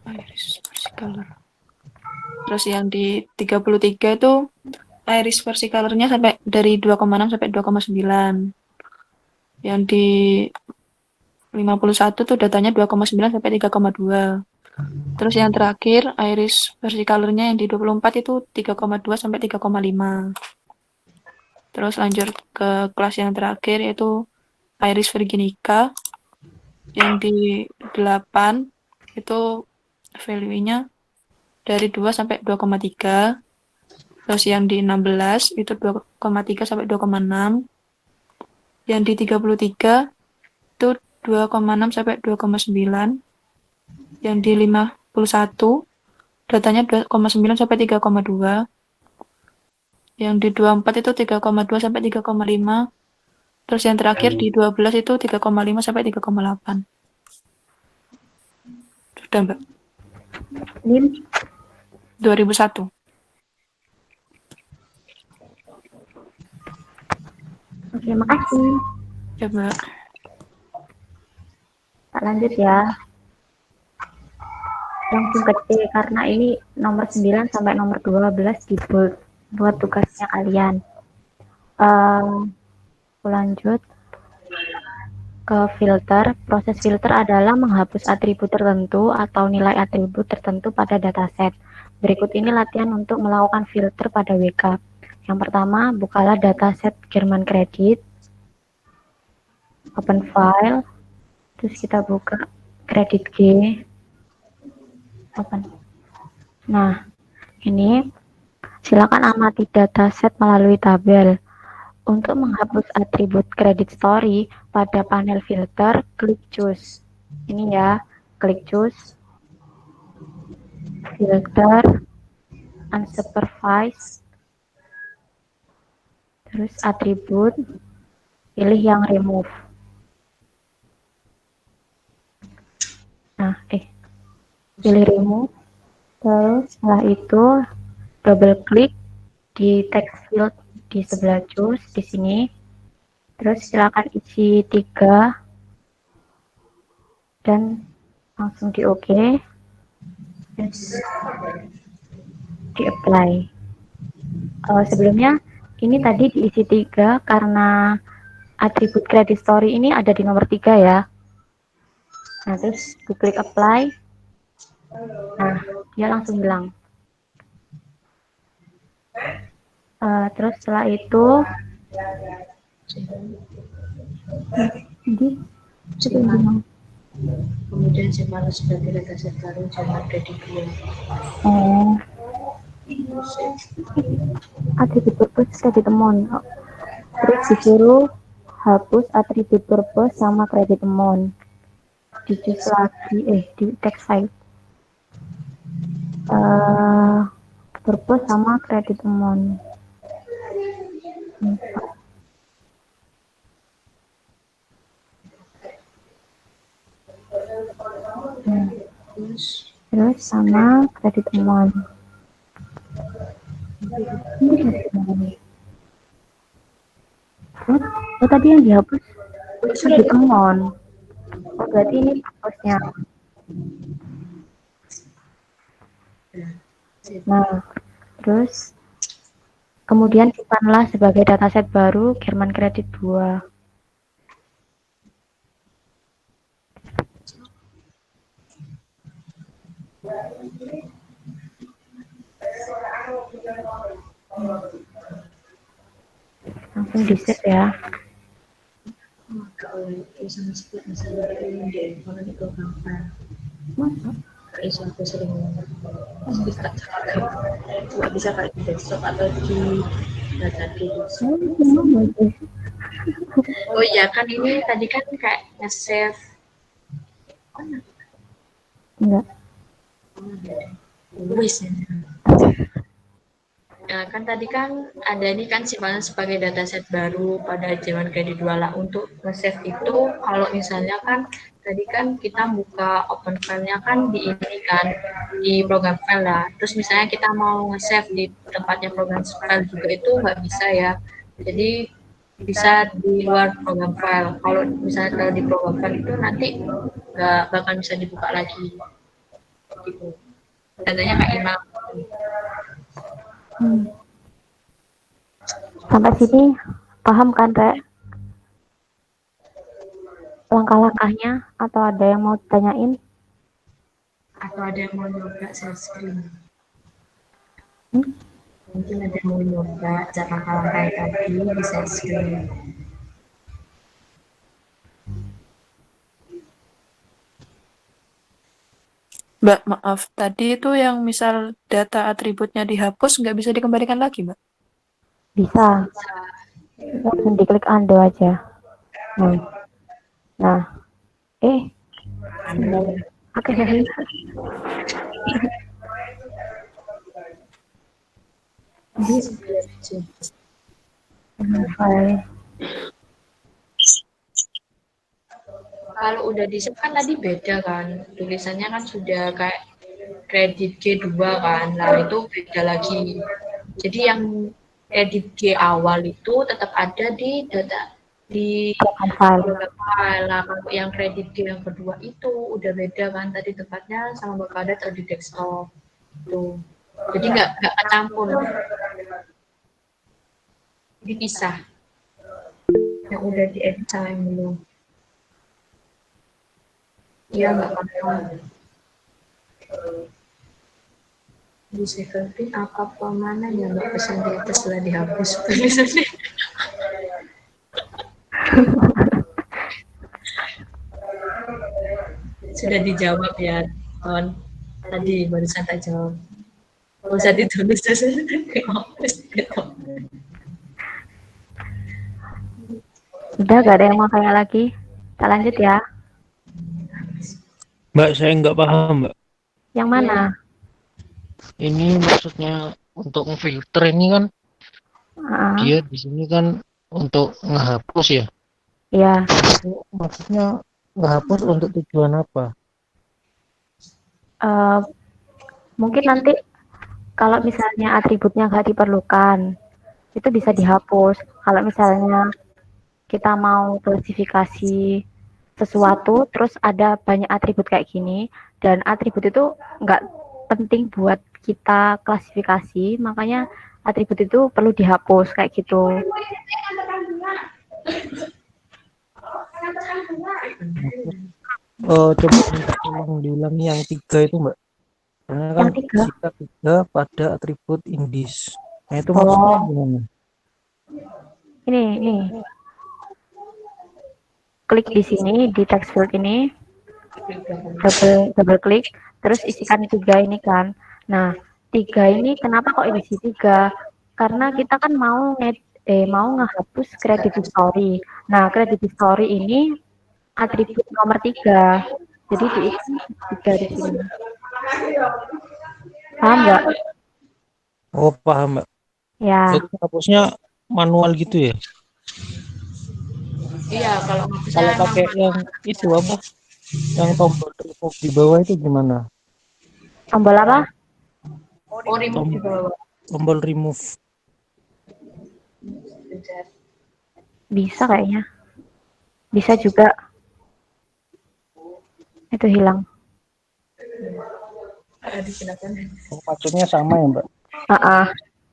Iris versicolor. Terus yang di 33 itu iris versicolornya sampai dari 2,6 sampai 2,9. Yang di 51 tuh datanya 2,9 sampai 3,2. Terus yang terakhir iris versicolornya yang di 24 itu 3,2 sampai 3,5. Terus lanjut ke kelas yang terakhir yaitu Iris virginica. Yang di 8 itu value-nya dari 2 sampai 2,3. Terus yang di 16 itu 2,3 sampai 2,6. Yang di 33 itu 2,6 sampai 2,9. Yang di 51 datanya 2,9 sampai 3,2. Yang di 24 itu 3,2 sampai 3,5. Terus yang terakhir di 12 itu 3,5 sampai 3,8. Sudah, Mbak. NIM 2001. Oke, makasih. Ya, Mbak. Tak lanjut ya. Langsung ke C, karena ini nomor 9 sampai nomor 12 di bold buat tugasnya kalian. Aku lanjut ke filter. Proses filter adalah menghapus atribut tertentu atau nilai atribut tertentu pada dataset. Berikut ini latihan untuk melakukan filter pada WK. Yang pertama, bukalah dataset German Credit, open file, terus kita buka kredit G, open. Nah, ini silakan amati dataset melalui tabel. Untuk menghapus atribut credit story pada panel filter, klik choose. Ini ya, klik choose, filter, unsupervised, terus atribut, pilih yang remove. Nah, pilih remove. Terus setelah itu double klik di text field di sebelah choose di sini. Terus silakan isi 3 dan langsung di OK. Terus di apply. Sebelumnya ini tadi diisi 3 karena atribut credit story ini ada di nomor 3 ya. Nah, terus diklik apply. Nah, dia langsung hilang. Terus setelah itu kemudian simpan sebagai dataset baru German Credit 2. Atribut purpose credit amount. Terus disuruh hapus atribut purpose sama credit amount. Di choose lagi, di text file. Purpose sama credit amount. Terus sama kredit amount. Oh, tadi yang dihapus kredit amount. Oh, berarti ini purpose-nya. Nah, terus kemudian simpanlah sebagai dataset baru German Credit 2. Langsung di save ya. Nggak bisa kayak di desktop atau di database. Oh iya kan ini tadi kan kayak nge-save. Enggak. Nah, kan tadi kan ada ini kan simpanan sebagai dataset baru pada German Credit 2 lah. Untuk nge-save itu kalau misalnya kan tadi kan kita buka open file-nya kan di ini kan di program file lah. Terus misalnya kita mau nge-save di tempatnya program file juga itu nggak bisa ya. Jadi bisa di luar program file. Kalau misalnya kalau di program file itu nanti nggak bakal bisa dibuka lagi. Gitu. Datanya kayak email. Sampai sini paham kan, Rek? Langkah-langkahnya atau ada yang mau ditanyain? Atau ada yang mau nyoba share screen? Mungkin ada yang mau nyoba cara langkah-langkah tadi di share screen. Mbak, maaf. Tadi itu yang misal data atributnya dihapus, nggak bisa dikembalikan lagi, Mbak? Bisa. Langsung diklik undo aja. Nah, nah, oke. File. Kalau udah di-save kan tadi beda kan, tulisannya kan sudah kayak kredit G2 kan, nah itu beda lagi. Jadi yang kredit G awal itu tetap ada di data di File. program file. Nah, kalau yang kredit G yang kedua itu udah beda kan, tadi tempatnya sama bakal ada di desktop tuh. Jadi nggak kecampur, dipisah. Yang udah di edit time dulu. Iya nggak apa-apa. Di second apa mana yang nggak pesan di atas setelah dihapus tulisannya. Sudah dijawab ya, Ton. Tadi barusan tak jawab. Nggak usah ditulis gitu. Udah gak ada yang mau tanya lagi? Kita lanjut ya. Mbak, saya nggak paham, Mbak. Yang mana? Ini maksudnya untuk ngefilter ini kan dia di sini kan untuk ngehapus ya. Iya. Itu maksudnya ngehapus untuk tujuan apa? Mungkin nanti kalau misalnya atributnya nggak diperlukan, itu bisa dihapus. Kalau misalnya kita mau klasifikasi sesuatu, terus ada banyak atribut kayak gini, dan atribut itu nggak penting buat kita klasifikasi, makanya atribut itu perlu dihapus kayak gitu. Coba tolong diulangi yang 3 itu, Mbak. Karena kan sikap 3 pada atribut indis. Nah, itu maksudnya gimana? Ini. Klik di sini, di text field ini, double klik, terus isikan 3 ini kan. Nah, 3 ini kenapa kok isi 3? Karena kita kan mau ngehapus credit history. Nah, credit history ini atribut nomor 3. Jadi diisi 3 di sini. Paham nggak? Oh, paham, Mbak. Ya. Jadi hapusnya manual gitu ya? Iya, kalau pakai yang itu apa? Yang tombol remove di bawah itu gimana? Tombol apa? Remove di bawah. Tombol remove. Bisa kayaknya. Bisa juga. Itu hilang. Maksudnya sama ya, Mbak?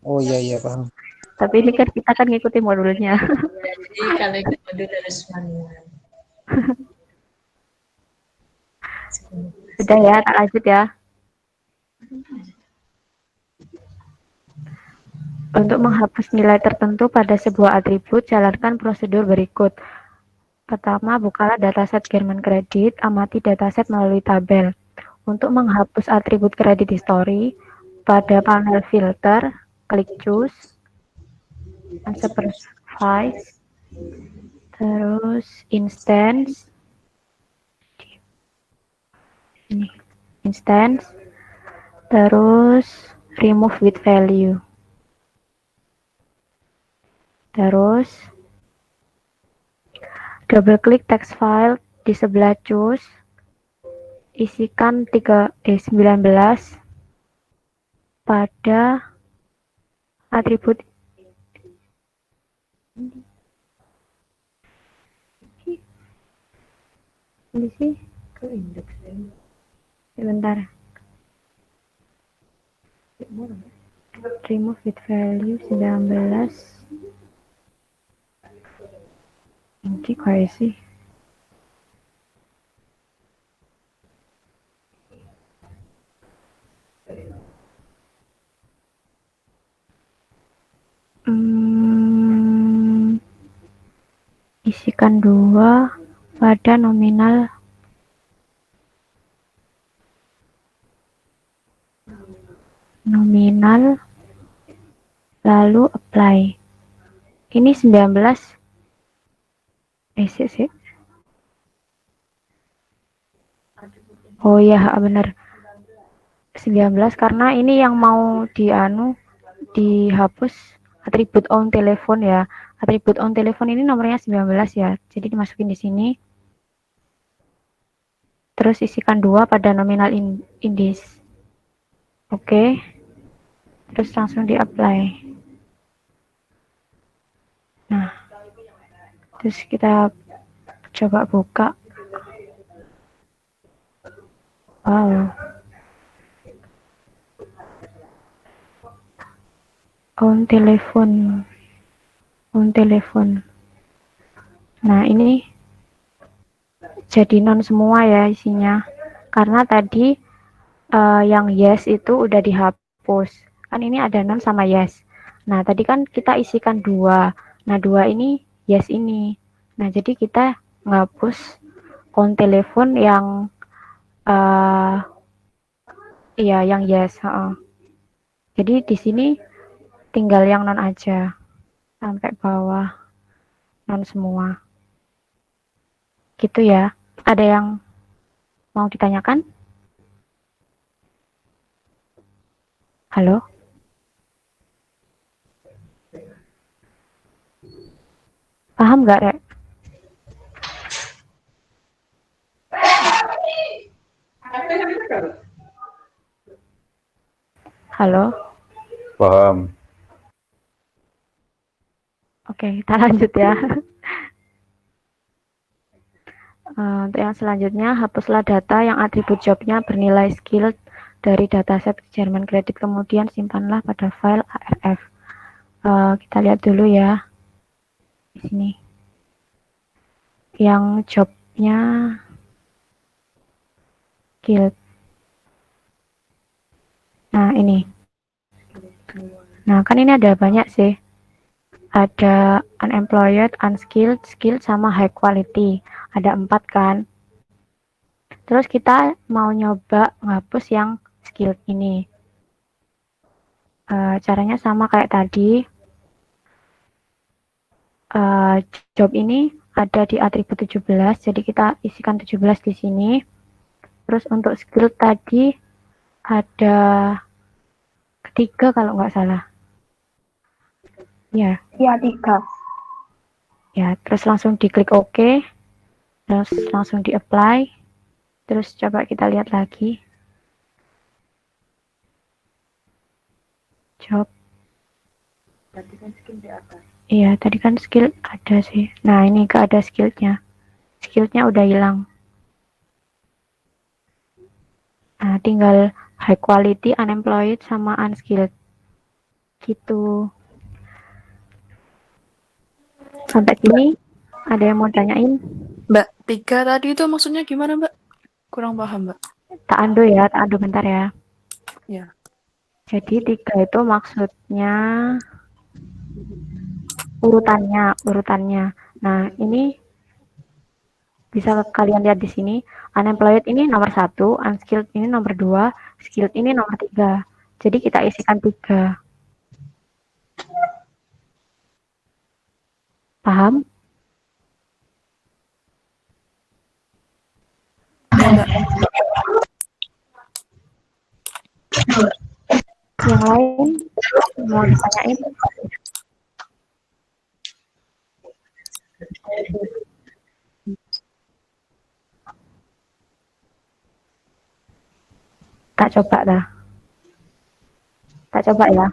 Oh iya paham. Tapi ini kan kita kan ngikuti modulnya. Jadi kalau ikut modul harus manual. Sudah ya, tak lanjut ya. Untuk menghapus nilai tertentu pada sebuah atribut, jalankan prosedur berikut. Pertama, bukalah dataset German Credit, amati dataset melalui tabel. Untuk menghapus atribut credit history, pada panel filter, klik choose, unsupervised, terus instance, terus remove with value, terus double klik text file di sebelah choose, isikan 19 pada atribut ini sih ke indeks sebentar, remove with value 19 ini kayak sih isikan 2 pada nominal Nominal, lalu apply. Ini 19. Sih. Oh iya, benar. 19 karena ini yang mau dihapus atribut on telepon ya. Atribut on telepon ini nomornya 19 ya. Jadi dimasukin di sini. Terus isikan 2 pada nominal indis. Oke. Terus langsung di-apply. Nah. Terus kita coba buka. Wow. On telepon. Nah, ini jadi non semua ya isinya. Karena tadi yang yes itu udah dihapus. Kan ini ada non sama yes. Nah, tadi kan kita isikan 2. Nah, 2 ini yes ini. Nah, jadi kita ngapus on telepon yang yang yes. Jadi di sini tinggal yang non aja. Sampai bawah non semua. Gitu ya. Ada yang mau ditanyakan? Halo? Paham nggak, Rek? Halo? Paham. Oke, kita lanjut ya. Untuk yang selanjutnya, hapuslah data yang atribut jobnya bernilai skill dari dataset Jerman Kredit, kemudian simpanlah pada file ARF. Kita lihat dulu ya. Di sini. Yang jobnya skill. Nah, ini. Nah, kan ini ada banyak sih. Ada unemployed, unskilled, skilled, sama high quality. Ada 4 kan. Terus kita mau nyoba ngapus yang skilled ini. Caranya sama kayak tadi. Job ini ada di atribut 17, jadi kita isikan 17 di sini. Terus untuk skilled tadi ada 3 kalau nggak salah. Ya. Iya, 3. Ya, terus langsung diklik OK. Terus langsung di-apply. Terus coba kita lihat lagi. Job. Tadi kan skill di atas. Iya, tadi kan skill ada sih. Nah, ini nggak ada skillnya. Skillnya udah hilang. Nah, tinggal high quality, unemployed, sama unskilled. Gitu. Sampai sini, ada yang mau tanyain? Mbak, 3 tadi itu maksudnya gimana, Mbak? Kurang paham, Mbak. Tak ando bentar ya. Ya. Jadi 3 itu maksudnya urutannya. Nah, ini bisa kalian lihat di sini. Unemployed ini nomor 1, unskilled ini nomor 2, skilled ini nomor 3. Jadi kita isikan 3. Paham? Yang lain mau ditanyain? Tak coba dah. Tak coba ya.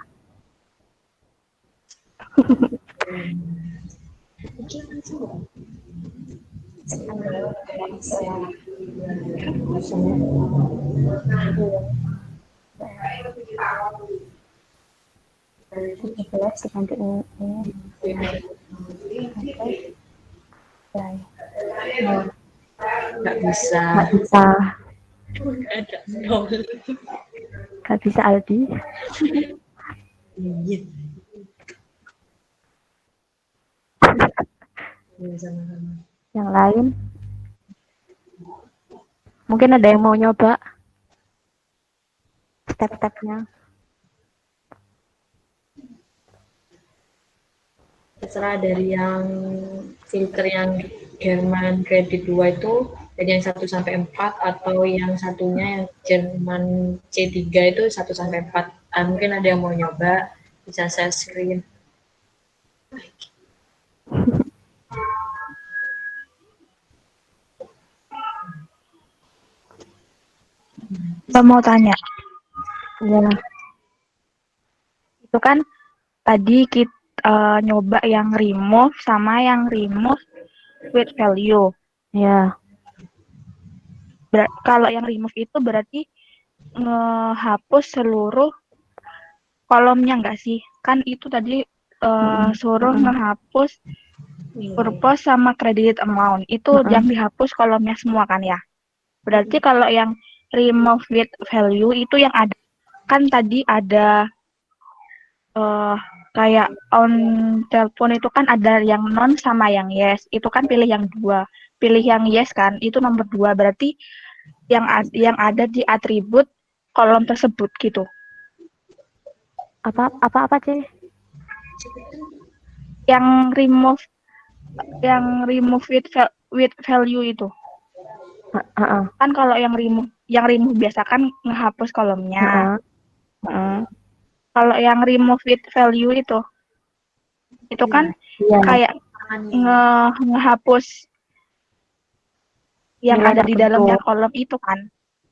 Diganti ini. Nggak bisa. Ada nol. Gak bisa Aldi. Yang lain? Mungkin ada yang mau nyoba step-stepnya. terserah dari yang filter yang Jerman kredit 2 itu dari yang 1 sampai 4 atau yang satunya yang Jerman C3 itu 1 sampai 4. Mungkin ada yang mau nyoba, bisa share screen. Mbak mau tanya. Iya. Itu kan tadi kita nyoba yang remove sama yang remove with value. Ya. Kalau yang remove itu berarti ngehapus seluruh kolomnya nggak sih? Kan itu tadi suruh ngehapus purpose sama credit amount. Itu yang dihapus kolomnya semua kan ya? Berarti kalau yang remove with value itu yang ada, kan tadi ada kayak on telepon itu kan ada yang non sama yang yes. Itu kan pilih yang 2. Pilih yang yes kan, itu nomor 2. Berarti yang ada di atribut kolom tersebut gitu. Apa sih? Yang remove with value itu. Kan kalau yang remove biasa kan ngehapus kolomnya. Kalau yang remove with value itu kan kayak ngehapus yang ada di dalamnya kolom itu kan,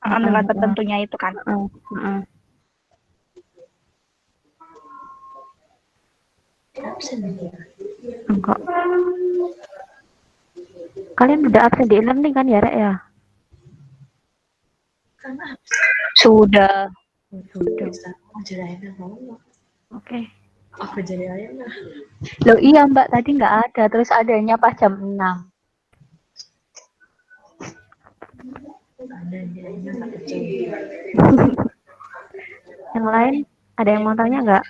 nilai tertentunya itu kan. Enggak. Kalian udah absen di e-learning kan ya, Rek ya? Sudah. Oke. Aku jadi ayam lah. Loh iya Mbak, tadi nggak ada, terus adanya pas jam 6. Yang lain ada yang mau tanya nggak?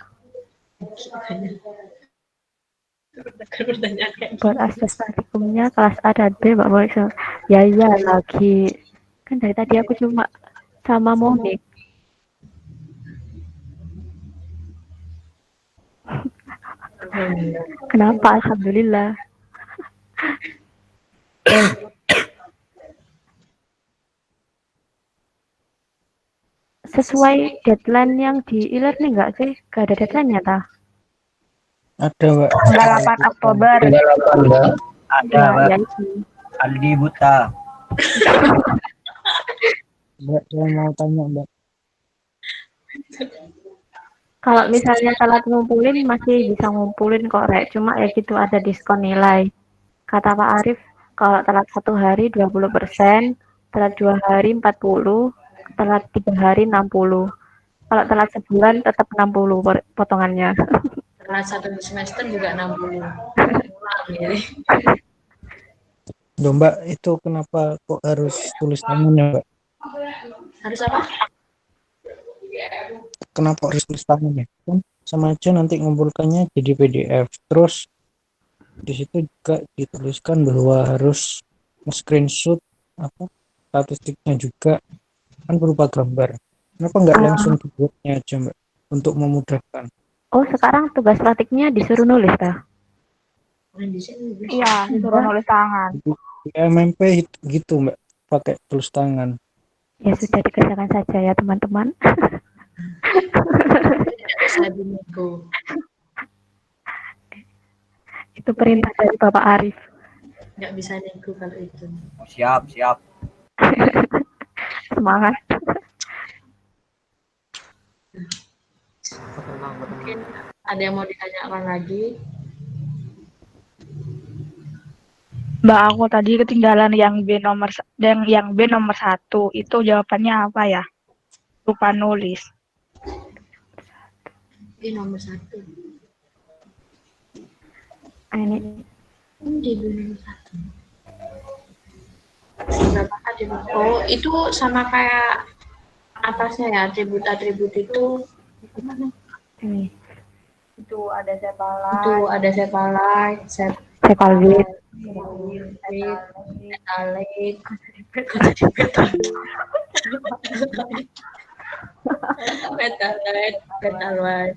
Buat akses praktikumnya kelas A dan B Mbak boleh. Ya iya lagi. Kan dari tadi aku cuma sama Monik. Kenapa? Alhamdulillah. Sesuai deadline yang di e-learning nggak sih? Gak ada deadline-nya, tah? Ada, Mbak. Tanggal 8 Oktober. Tanggal 8, Mbak. Ada, Mbak. Aldi Buta. Mbak, saya mau tanya, Mbak. Kalau misalnya telat ngumpulin masih bisa ngumpulin kok, Rek. Cuma ya gitu ada diskon nilai. Kata Pak Arif, kalau telat 1 hari 20%, telat 2 hari 40, telat 3 hari 60. Kalau telat sebulan tetap 60 potongannya. Telat 1 semester juga 60. Loh, Mbak, itu kenapa kok harus tulis tangan ya, Mbak? Harus apa? Kenapa harus tulis tangan ya? Kan sama aja nanti ngumpulkannya jadi PDF. Terus di situ juga dituliskan bahwa harus screenshot statistiknya juga kan berupa gambar. Kenapa nggak langsung dibuatnya aja, Mbak, untuk memudahkan? Oh, sekarang tugas praktiknya disuruh nulis, tah? Iya, disuruh nulis tangan. Di MMP gitu, Mbak, pakai tulis tangan. Ya sudah dikerjakan saja ya, teman-teman. Itu perintah dari Bapak Arif. Nggak bisa nego kalau itu. Siap. Semangat. Mungkin ada yang mau ditanyakan lagi? Mbak, aku tadi ketinggalan yang B nomor 1. Itu jawabannya apa ya? Lupa nulis. Ini nomor 1. Ini di nomor 1. Oh, itu sama kayak atasnya ya, atribut-atribut itu. Ini. Itu ada Sepalite. Itu ada Sepalite, Sepalwit. Petalite. Petalite.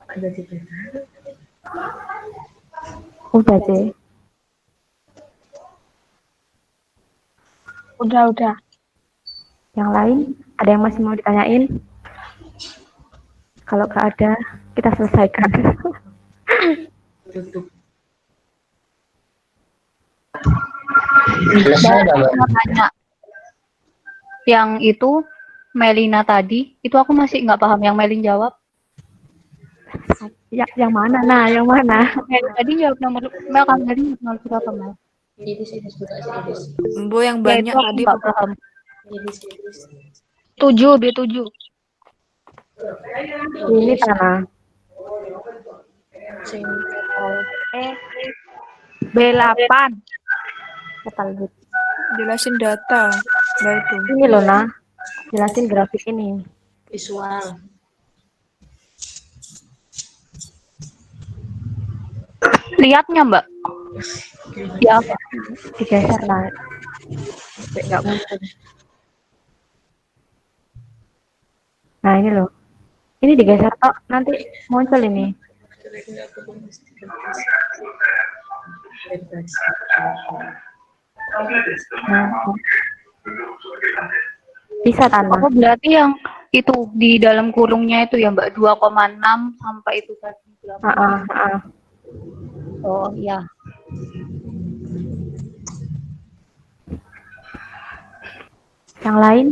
Ada di Udah sih. Udah. Yang lain, ada yang masih mau ditanyain? Kalau nggak ada, kita selesaikan. Tutup. Selesai dah, Mbak. Mau tanya yang itu Melina tadi, itu aku masih nggak paham yang Melin jawab. Ya, yang mana? Nah, yang mana? Melin tadi jawab nomor, Mel kan tadi jawab nomor berapa, Mel? Bu yang Ya banyak itu aku tadi nggak Bu. paham. 7, B7. Ini tanah. B8. Total good. Jelasin data. Nah itu. Ini loh, Nah. Jelasin grafik ini. Visual. Lihatnya, Mbak. Ya, Digeser lah. Nggak muncul. Nah, ini loh. Ini digeser tok, nanti muncul ini. Nah, bisa tanah. Oh, berarti yang itu di dalam kurungnya itu ya, Mbak, 2,6 sampai itu tadi. Oh, iya. Yang lain?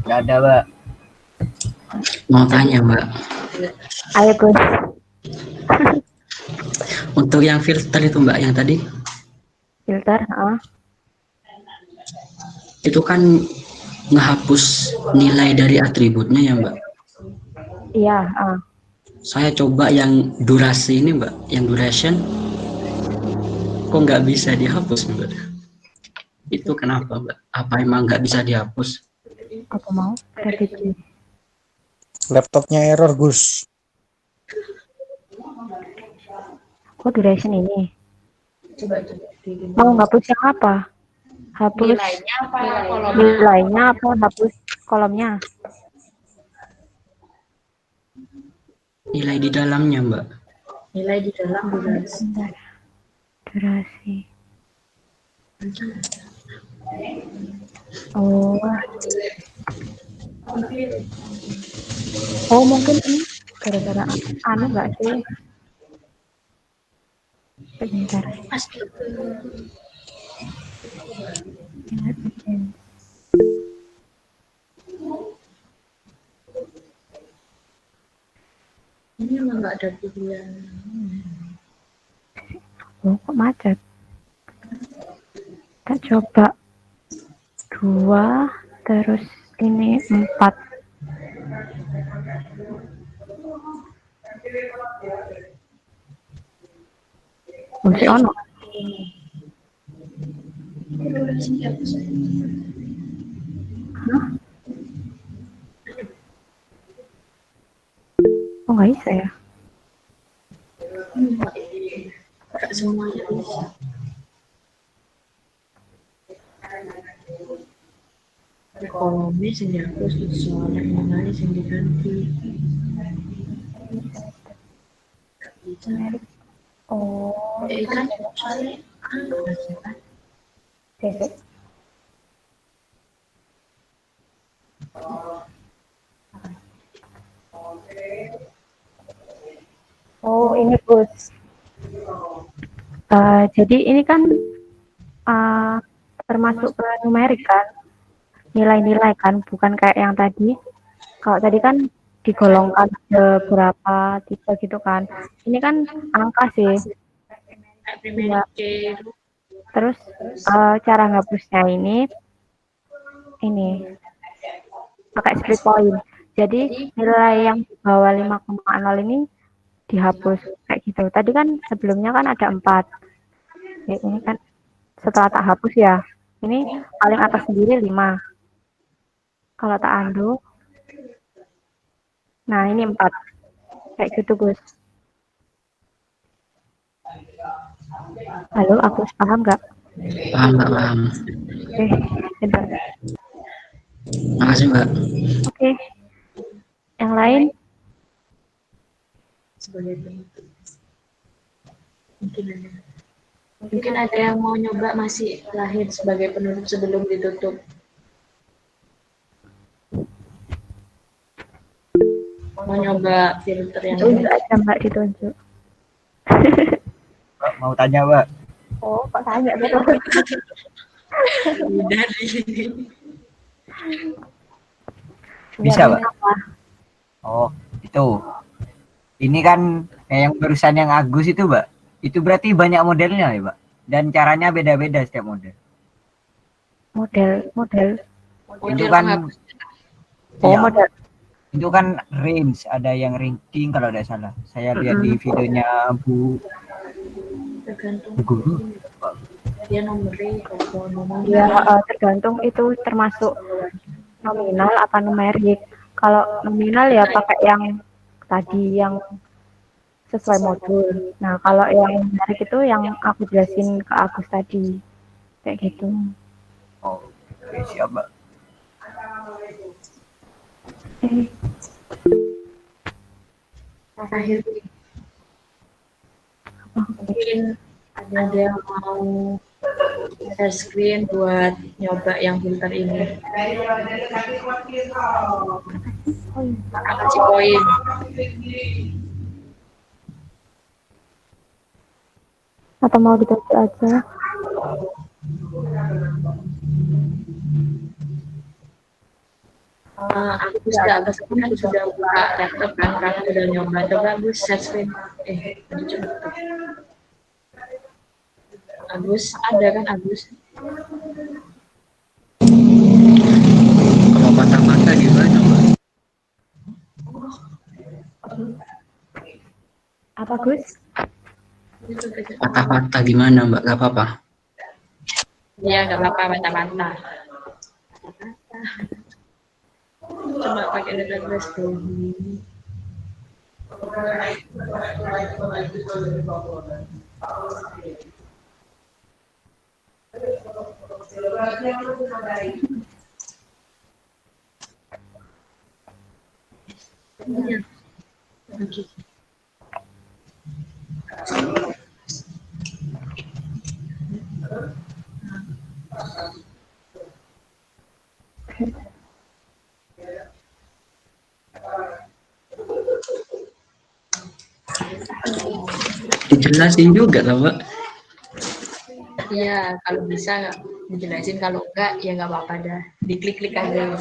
Nggak ada, Mbak. Mau tanya, Mbak. Ayo, Gus. Untuk yang filter itu, Mbak, yang tadi, Filter, itu kan ngehapus nilai dari atributnya ya, Mbak. Iya, Saya coba yang durasi ini, Mbak, yang duration, kok nggak bisa dihapus, Mbak? Itu kenapa, Mbak? Apa emang nggak bisa dihapus? Apa mau? Revisi. Laptopnya error, Gus. Kok duration ini? Mau ngapus yang apa? Hapus Nilainya apa kolomnya? nilainya apa hapus kolomnya? Nilai di dalamnya, Mbak. Nilai di dalam durasi. Durasi. Oh. Oh, mungkin ini gara-gara anu nggak sih? Sebentar. Ini emang nggak ada pilihan. Oh, kok macet? Kita coba 2, terus ini 4. Masih ono. Hah? Oh, nggak bisa ya? Nggak semuanya bisa. Kolomnya sing dihapus itu soalnya nilai sing diganti. Oh, Kan soalnya kan. Oh, ini Gus. Jadi ini kan termasuk ke numerik kan, nilai-nilai kan, bukan kayak yang tadi. Kalau tadi kan digolongkan beberapa tipe gitu kan. Ini kan angka sih. Ya. Terus cara ngapusnya ini pakai split point. Jadi nilai yang di bawah 5,0 ini dihapus kayak gitu. Tadi kan sebelumnya kan ada 4. Ya, ini kan setelah tak hapus ya. Ini paling atas sendiri 5. Kalau tak undo, nah ini 4. Kayak gitu, Gus. Halo, aku paham nggak? Paham, Mbak, paham. Bentar. Makasih. kasih Mbak. Oke. Yang lain? Sebagai penutup. Mungkin ada yang mau nyoba masih lahir sebagai penutup sebelum ditutup. Mau nyoba filter yang Tunjuk aja Mbak, ditunjuk. Mbak, mau tanya Mbak. Oh, kok tanya gitu? Udah Bisa Mbak? Oh, itu. Ini kan kayak yang barusan yang Agus itu Mbak. Itu berarti banyak modelnya ya Mbak? Dan caranya beda-beda setiap model. Model. Itu kan Oh, iya. model. Itu kan range, ada yang ranking kalau tidak salah. Saya lihat di videonya Bu Guru. Dia nomornya kalau ngomong. Ya, tergantung itu termasuk nominal apa numerik. Kalau nominal ya pakai yang tadi yang sesuai modul. Nah, kalau yang numerik itu yang aku jelasin ke Agus tadi. Kayak gitu. Oh, oke, siap Mbak. Terakhir mungkin ada yang mau share screen buat nyoba yang filter ini. Kasih poin. Atau mau ditunjuk aja? Agus kan sudah buka laptop kan, karena udah nyoba. Coba Agus share screen. Coba. Agus, ada kan Agus? Kalau mata-mata gimana Mbak? Apa Gus? Mata-mata gimana Mbak? Gak apa-apa. Iya, nggak apa-apa, mata-mata. Coba pakai database dulu. Dijelasin juga lah Mbak. Iya, kalau bisa dijelasin, kalau enggak ya nggak apa-apa dah. Diklik-klik aja.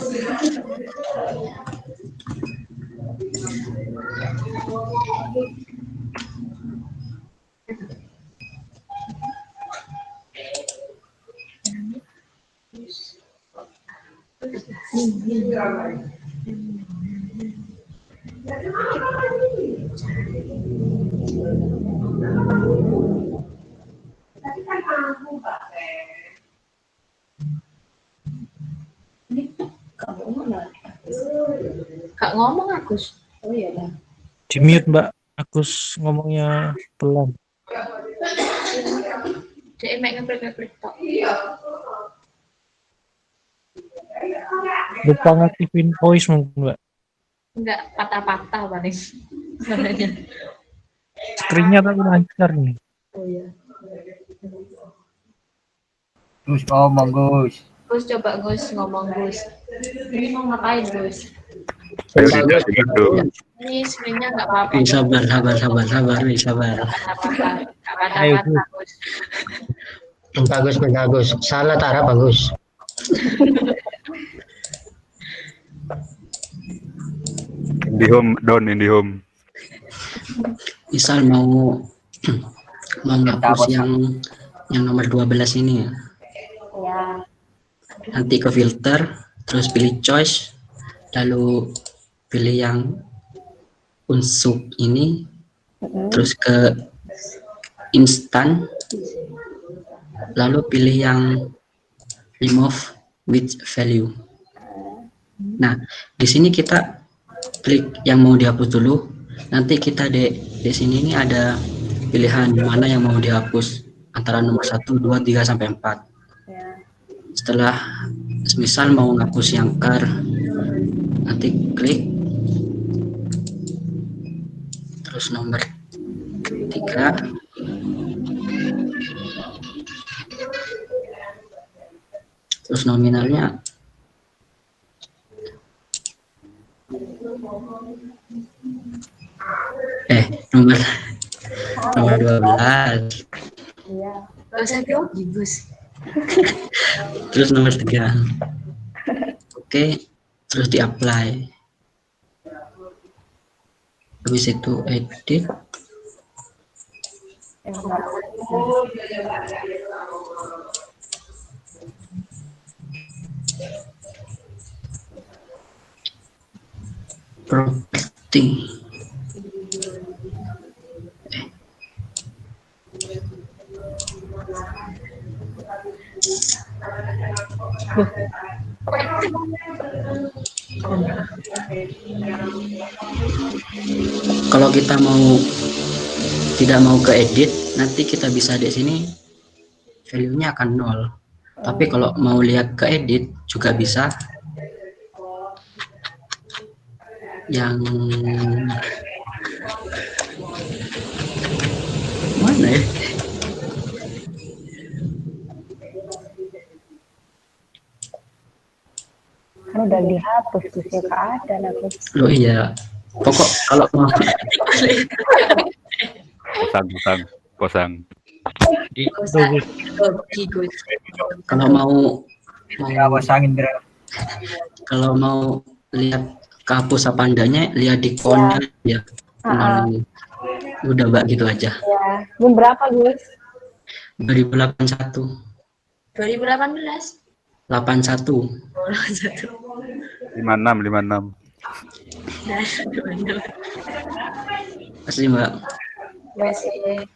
Kak ngomong Agus. Oh iya dah. Di mute Mbak, Agus ngomongnya pelan. Cek mek ngeplik tok. Lupa ngaktifin voice mungkin Mbak. Enggak, patah-patah paling. Sebenarnya. Screen-nya tapi lancar nih. Oh iya. Gus ngomong Gus. Gus coba Gus ngomong Gus. Ini mau ngapain Gus? Ayo dijelasin dulu. Ini screen-nya nggak apa-apa. Sabar. Ayo Gus. Bagus. Salah Tara bagus. IndiHome. Misal mau menghapus yang nomor 12 ini ya. Ya. Nanti ke filter, terus pilih choice, lalu pilih yang unsub ini, terus ke instant, lalu pilih yang remove with value. Nah, di sini kita klik yang mau dihapus dulu. Nanti kita di sini ini ada pilihan mana yang mau dihapus antara nomor 1, 2, 3 sampai 4. Setelah misal mau ngapus yang car nanti klik, terus nomor 3, terus nominalnya nomor 12. Iya. Gak usah grogi, Gus. Terus nomor 3. Oke, terus di apply. Habis itu edit. Properti. Kalau kita tidak mau ke edit, nanti kita bisa di sini value-nya akan 0. Tapi kalau mau lihat ke edit juga bisa. Yang mana ya? Kan udah dihapus tuh ya keadaan aku. Oh iya, pokok kalau mau kosong. Kalau mau lihat kehapus apa enggaknya, lihat di konnya ya. Udah Mbak, gitu aja. Ya, berapa Gus? 2081. 2018. 81. 56. Asli Mbak. Masih.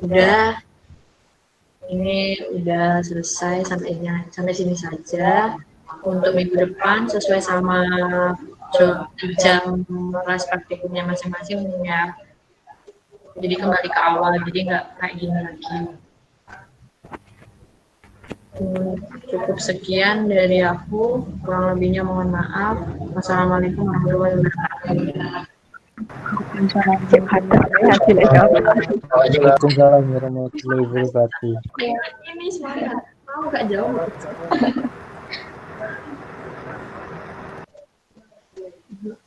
Udah. Ini udah selesai sampai sini saja. Untuk minggu depan sesuai sama jam kelas praktikumnya masing-masing ya. Jadi kembali ke awal, jadi nggak kayak gini lagi. Cukup sekian dari aku, kurang lebihnya mohon maaf. Wassalamualaikum warahmatullahi wabarakatuh. Waalaikumsalam warahmatullahi wabarakatuh. Ini semangat, mau gak jawab?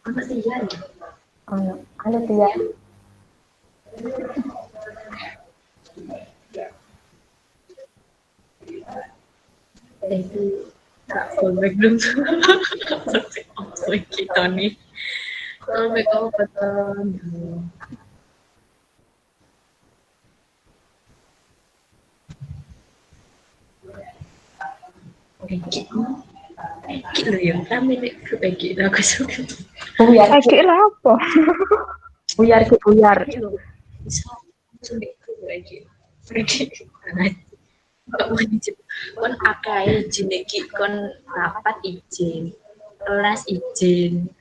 Anak Tia ya? Ada Tia. Itu tak fallback dulu. Sampai kita nih. Fallback apa betul? Eki lo ya, kami nih ke Eki lah aku suka. Eki lah apa? Buyar. Bisa sampai ke Eki. Gak wajib. Kon akai izin Eki, kon rapat izin, kelas izin.